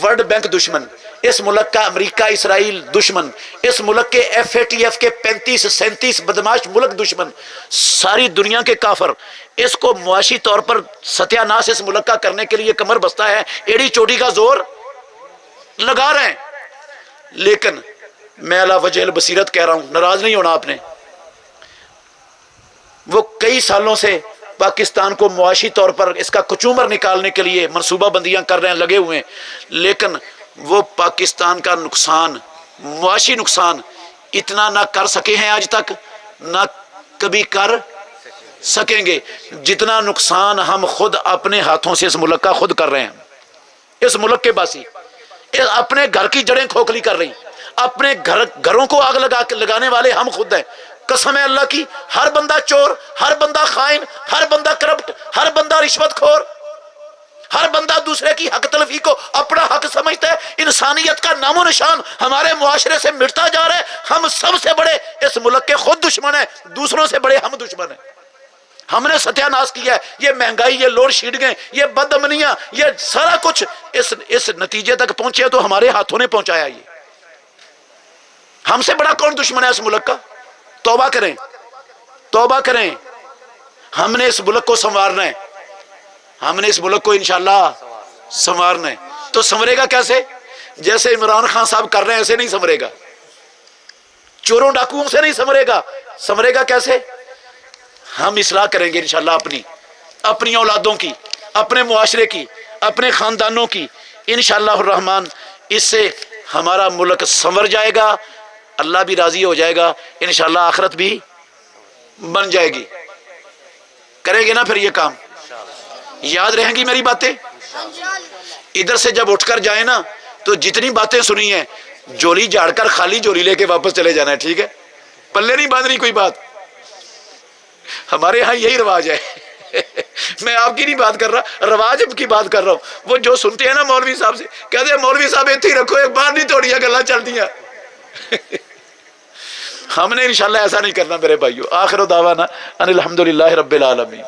ورلڈ بینک دشمن، اس ملک کا امریکہ اسرائیل دشمن، اس ملک کے FATF کے 35-37 بدماش ملک دشمن، ساری دنیا کے کافر اس کو معاشی طور پر ستیہ ناش اس ملک کا کرنے کے لیے کمر بستہ ہے، ایڑی چوٹی کا زور لگا رہے ہیں، لیکن میں علی وجہ البصیرت کہہ رہا ہوں، ناراض نہیں ہونا آپ نے، وہ کئی سالوں سے پاکستان کو معاشی طور پر اس کا کچومر نکالنے کے لیے منصوبہ بندیاں کر رہے ہیں، لگے ہوئے ہیں، لیکن وہ پاکستان کا نقصان، معاشی نقصان اتنا نہ کر سکے ہیں آج تک، نہ کبھی کر سکیں گے جتنا نقصان ہم خود اپنے ہاتھوں سے اس ملک کا خود کر رہے ہیں۔ اس ملک کے باسی اپنے گھر کی جڑیں کھوکھلی کر رہی، اپنے گھروں کو آگ لگانے والے ہم خود ہیں۔ قسم ہے اللہ کی، ہر بندہ چور، ہر بندہ خائن، ہر بندہ کرپٹ، ہر بندہ رشوت خور، ہر بندہ دوسرے کی حق تلفی کو اپنا حق سمجھتا ہے۔ انسانیت کا نام و نشان ہمارے معاشرے سے مٹتا جا رہا ہے۔ ہم سب سے بڑے اس ملک کے خود دشمن ہیں، دوسروں سے بڑے ہم دشمن ہیں۔ ہم نے ستیہ ناش کیا ہے، یہ مہنگائی، یہ لوڈ شیڈنگیں، یہ بد امنیاں، یہ سارا کچھ اس نتیجے تک پہنچے تو ہمارے ہاتھوں نے پہنچایا۔ یہ ہم سے بڑا کون دشمن ہے اس ملک کا؟ توبہ کریں، توبہ کریں۔ ہم نے اس ملک کو سنوارنا ہے، ہم نے اس ملک کو انشاءاللہ سنوارنا ہے۔ تو سنورے گا کیسے؟ جیسے عمران خان صاحب کر رہے ہیں ایسے نہیں سنورے گا، چوروں ڈاکوؤں سے نہیں سنورے گا۔ سنورے گا کیسے؟ ہم اصلاح کریں گے انشاءاللہ اپنی اولادوں کی، اپنے معاشرے کی، اپنے خاندانوں کی، انشاءاللہ الرحمن۔ اس سے ہمارا ملک سنور جائے گا، اللہ بھی راضی ہو جائے گا، انشاءاللہ آخرت بھی بن جائے گی۔ کریں گے نا پھر یہ کام؟ یاد رہیں گی میری باتیں؟ ادھر سے جب اٹھ کر جائیں نا تو جتنی باتیں سنی ہیں جولی جھاڑ کر خالی جولی لے کے واپس چلے جانا ہے، ٹھیک ہے؟ پلے نہیں باندھنی کوئی بات۔ ہمارے ہاں یہی رواج ہے۔ میں آپ کی نہیں بات کر رہا، رواج کی بات کر رہا ہوں۔ وہ جو سنتے ہیں نا مولوی صاحب سے، کہتے ہیں مولوی صاحب اتنے ہی رکھو، ایک بار نہیں توڑیا گلا چلتی ہیں۔ ہم نے انشاءاللہ ایسا نہیں کرنا میرے بھائیو۔ آخر دعوانا ان الحمدللہ رب العالمین۔